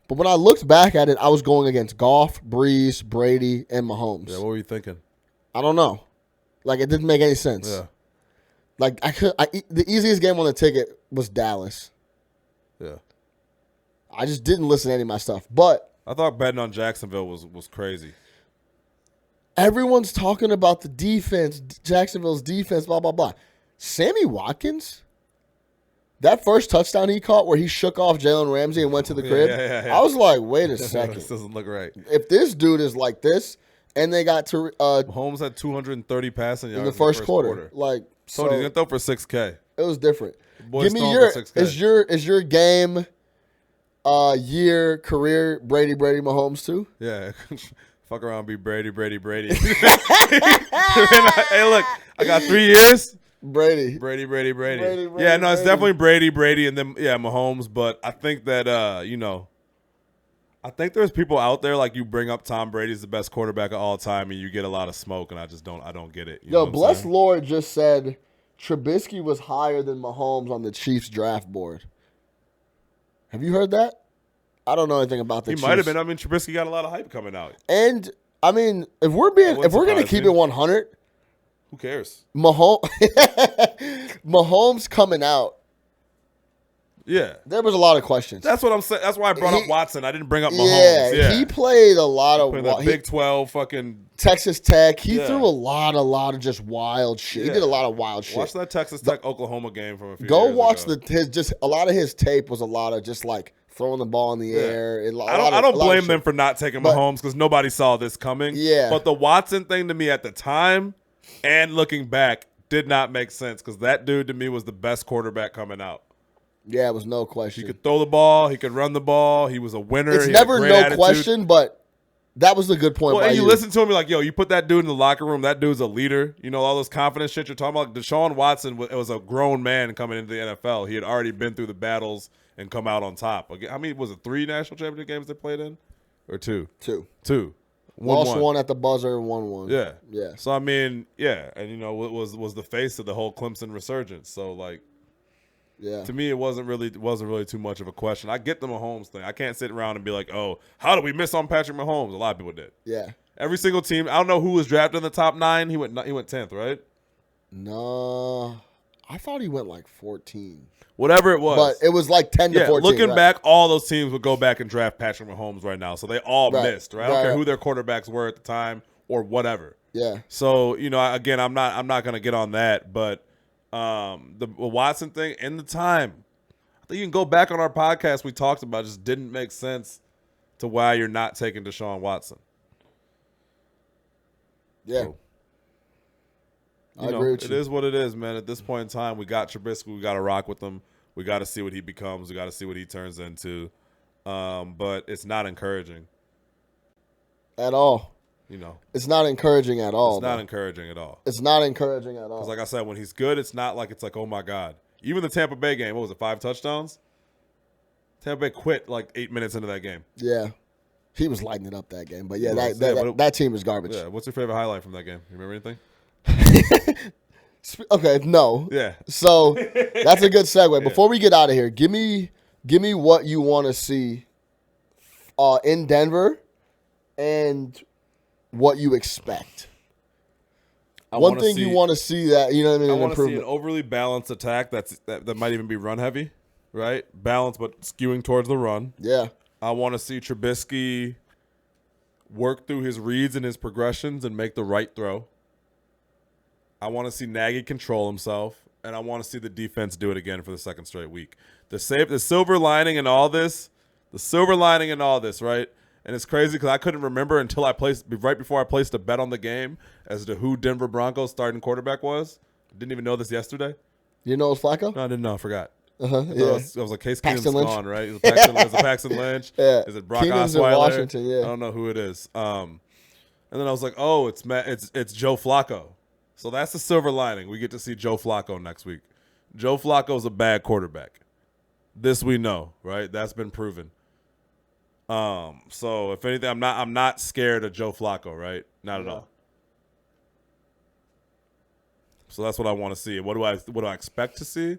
But when I looked back at it, I was going against Goff, Breeze, Brady, and Mahomes. Yeah, what were you thinking? I don't know. Like, it didn't make any sense. Yeah. Like, the easiest game on the ticket was Dallas. Yeah. I just didn't listen to any of my stuff. But I thought betting on Jacksonville was crazy. Everyone's talking about the defense, Jacksonville's defense, blah, blah, blah. Sammy Watkins, that first touchdown he caught where he shook off Jalen Ramsey and went to the crib, I was like, wait a second. This doesn't look right. If this dude is like this, and they got to Mahomes had 230 passing yards in the first quarter. Like, so he's gonna throw for 6K. It was different. Give me is your game year career Brady Mahomes too? Yeah. Fuck around, be Brady. Hey, look, I got 3 years. Brady. Yeah, no, it's definitely Brady, and then Mahomes. But I think that I think there's people out there like you bring up Tom Brady's the best quarterback of all time, and you get a lot of smoke, and I don't get it. Yo, Bless Lord just said Trubisky was higher than Mahomes on the Chiefs draft board. Have you heard that? I don't know anything about the Chiefs. He might have been. I mean, Trubisky got a lot of hype coming out. And I mean, if we're gonna keep it 100, who cares? Mahomes coming out. Yeah. There was a lot of questions. That's what I'm saying. That's why I brought up Watson. I didn't bring up Mahomes. Yeah, he played a lot of the Big 12 fucking Texas Tech. He threw a lot of just wild shit. Yeah. He did a lot of wild shit. Watch that Texas Tech Oklahoma game from a few Go years watch ago. a lot of his tape was a lot of just like throwing the ball in the air. I don't blame them for not taking Mahomes because nobody saw this coming. Yeah. But the Watson thing to me at the time and looking back did not make sense because that dude to me was the best quarterback coming out. Yeah, it was no question. He could throw the ball. He could run the ball. He was a winner. It's never no question, but that was the good point. Well, and you listen to him, you're like, yo, you put that dude in the locker room, that dude's a leader. You know, all those confidence shit you're talking about. Like Deshaun Watson was a grown man coming into the NFL. He had already been through the battles and come out on top. How many, was it 3 national championship games they played in? Or 2? 2. Lost one at the buzzer and won one. Yeah. Yeah. So, I mean, yeah. And, you know, it was the face of the whole Clemson resurgence. So, like, yeah. To me, it wasn't really too much of a question. I get the Mahomes thing. I can't sit around and be like, oh, how did we miss on Patrick Mahomes? A lot of people did. Yeah. Every single team. I don't know who was drafted in the top 9. He went 10th, right? No. I thought he went like 14. Whatever it was. But it was like 10 to 14. Looking back, all those teams would go back and draft Patrick Mahomes right now. So they all missed, right? I don't care who their quarterbacks were at the time or whatever. Yeah. So, you know, again, I'm not going to get on that, but the Watson thing in the time, I think you can go back on our podcast we talked about, it just didn't make sense to why you're not taking Deshaun Watson. Yeah. So, I agree with you. It is what it is, man. At this point in time, we got Trubisky. We got to rock with him. We got to see what he becomes. We got to see what he turns into. But it's not encouraging. At all. You know. It's not encouraging at all. It's not encouraging at all. It's not encouraging at all. Because like I said, when he's good, it's not like it's like, oh, my God. Even the Tampa Bay game, what was it, 5 touchdowns? Tampa Bay quit like 8 minutes into that game. Yeah. He was lighting it up that game. But, yeah, that team is garbage. Yeah. What's your favorite highlight from that game? You remember anything? Okay, no. Yeah. So that's a good segue. Before we get out of here, give me what you want to see in Denver and what you expect. One thing you want to see that, you know what I mean? I want to see an overly balanced attack that might even be run heavy, right? Balanced but skewing towards the run. Yeah. I want to see Trubisky work through his reads and his progressions and make the right throw. I want to see Nagy control himself, and I want to see the defense do it again for the second straight week. The silver lining in all this, right? And it's crazy because I couldn't remember until right before I placed a bet on the game as to who Denver Broncos starting quarterback was. I didn't even know this yesterday. You know it was Flacco? No, I didn't know. I forgot. Yeah. It was like Case Keenum's gone, right? Is it Paxton Lynch? Yeah. Is it Brock Keenum's in Osweiler? Washington, yeah. I don't know who it is. And then I was like, oh, it's Joe Flacco. So that's the silver lining. We get to see Joe Flacco next week. Joe Flacco's a bad quarterback. This we know, right? That's been proven. So if anything, I'm not scared of Joe Flacco, right? Not at all. So that's what I want to see. What do I expect to see?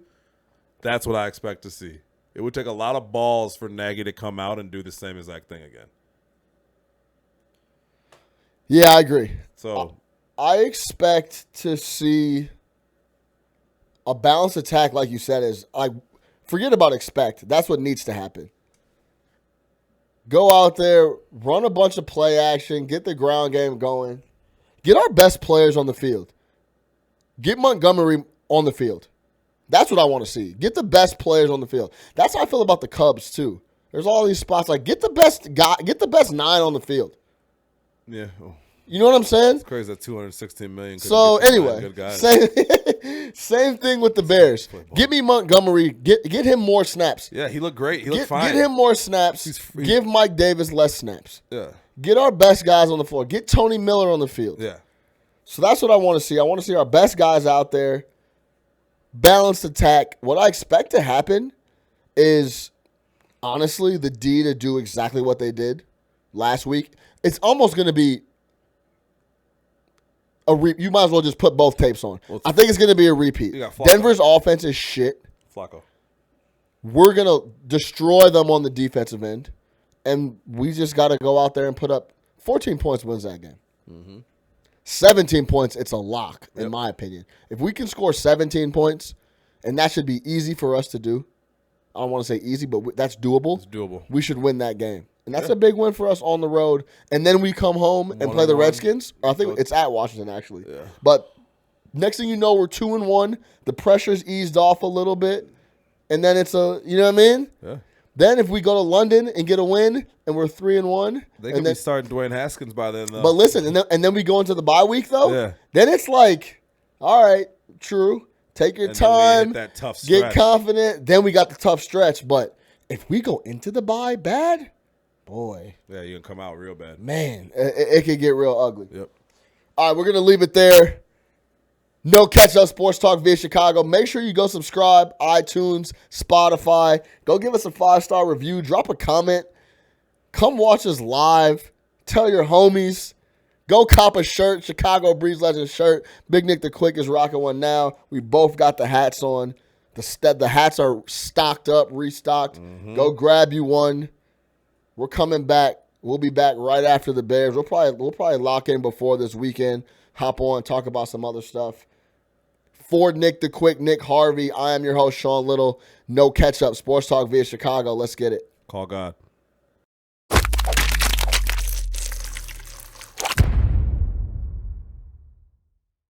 That's what I expect to see. It would take a lot of balls for Nagy to come out and do the same exact thing again. Yeah, I agree. So I expect to see a balanced attack, like you said, forget about expect. That's what needs to happen. Go out there, run a bunch of play action, get the ground game going. Get our best players on the field. Get Montgomery on the field. That's what I want to see. Get the best players on the field. That's how I feel about the Cubs, too. There's all these spots like get the best 9 on the field. Yeah. You know what I'm saying? It's crazy that $216 million. So anyway, same thing with the Bears. Give me Montgomery. Get him more snaps. Yeah, he looked great. He looked fine. Get him more snaps. Give Mike Davis less snaps. Yeah. Get our best guys on the floor. Get Tony Miller on the field. Yeah. So that's what I want to see. I want to see our best guys out there. Balanced attack. What I expect to happen is, honestly, the D to do exactly what they did last week. It's almost going to be you might as well just put both tapes on. I think it's going to be a repeat. Denver's offense is shit. Flacco. We're going to destroy them on the defensive end, and we just got to go out there and put up 14 points wins that game. Mm-hmm. 17 points, it's a lock, in my opinion. If we can score 17 points, and that should be easy for us to do, I don't want to say easy, but that's doable. It's doable. We should win that game. And that's a big win for us on the road. And then we come home and play the Redskins. I think it's at Washington, actually. Yeah. But next thing you know, we're 2-1. The pressure's eased off a little bit. And then it's you know what I mean? Yeah. Then if we go to London and get a win and we're 3-1. They could be starting Dwayne Haskins by then, though. But listen, and then we go into the bye week, though. Yeah. Then it's like, all right, true. Take your time. That tough stretch. Get confident. Then we got the tough stretch. But if we go into the bye bad, boy. Yeah, you can come out real bad. Man, it could get real ugly. Yep. All right, we're going to leave it there. No Catch-Up Sports Talk via Chicago. Make sure you go subscribe, iTunes, Spotify. Go give us a 5-star review. Drop a comment. Come watch us live. Tell your homies. Go cop a shirt, Chicago Breeze Legends shirt. Big Nick the Quick is rocking one now. We both got the hats on. The hats are stocked up, restocked. Mm-hmm. Go grab you one. We're coming back. We'll be back right after the Bears. We'll probably lock in before this weekend. Hop on, talk about some other stuff. For Nick the Quick, Nick Harvey, I am your host, Sean Little. No Catch-Up Sports Talk via Chicago. Let's get it. Call God.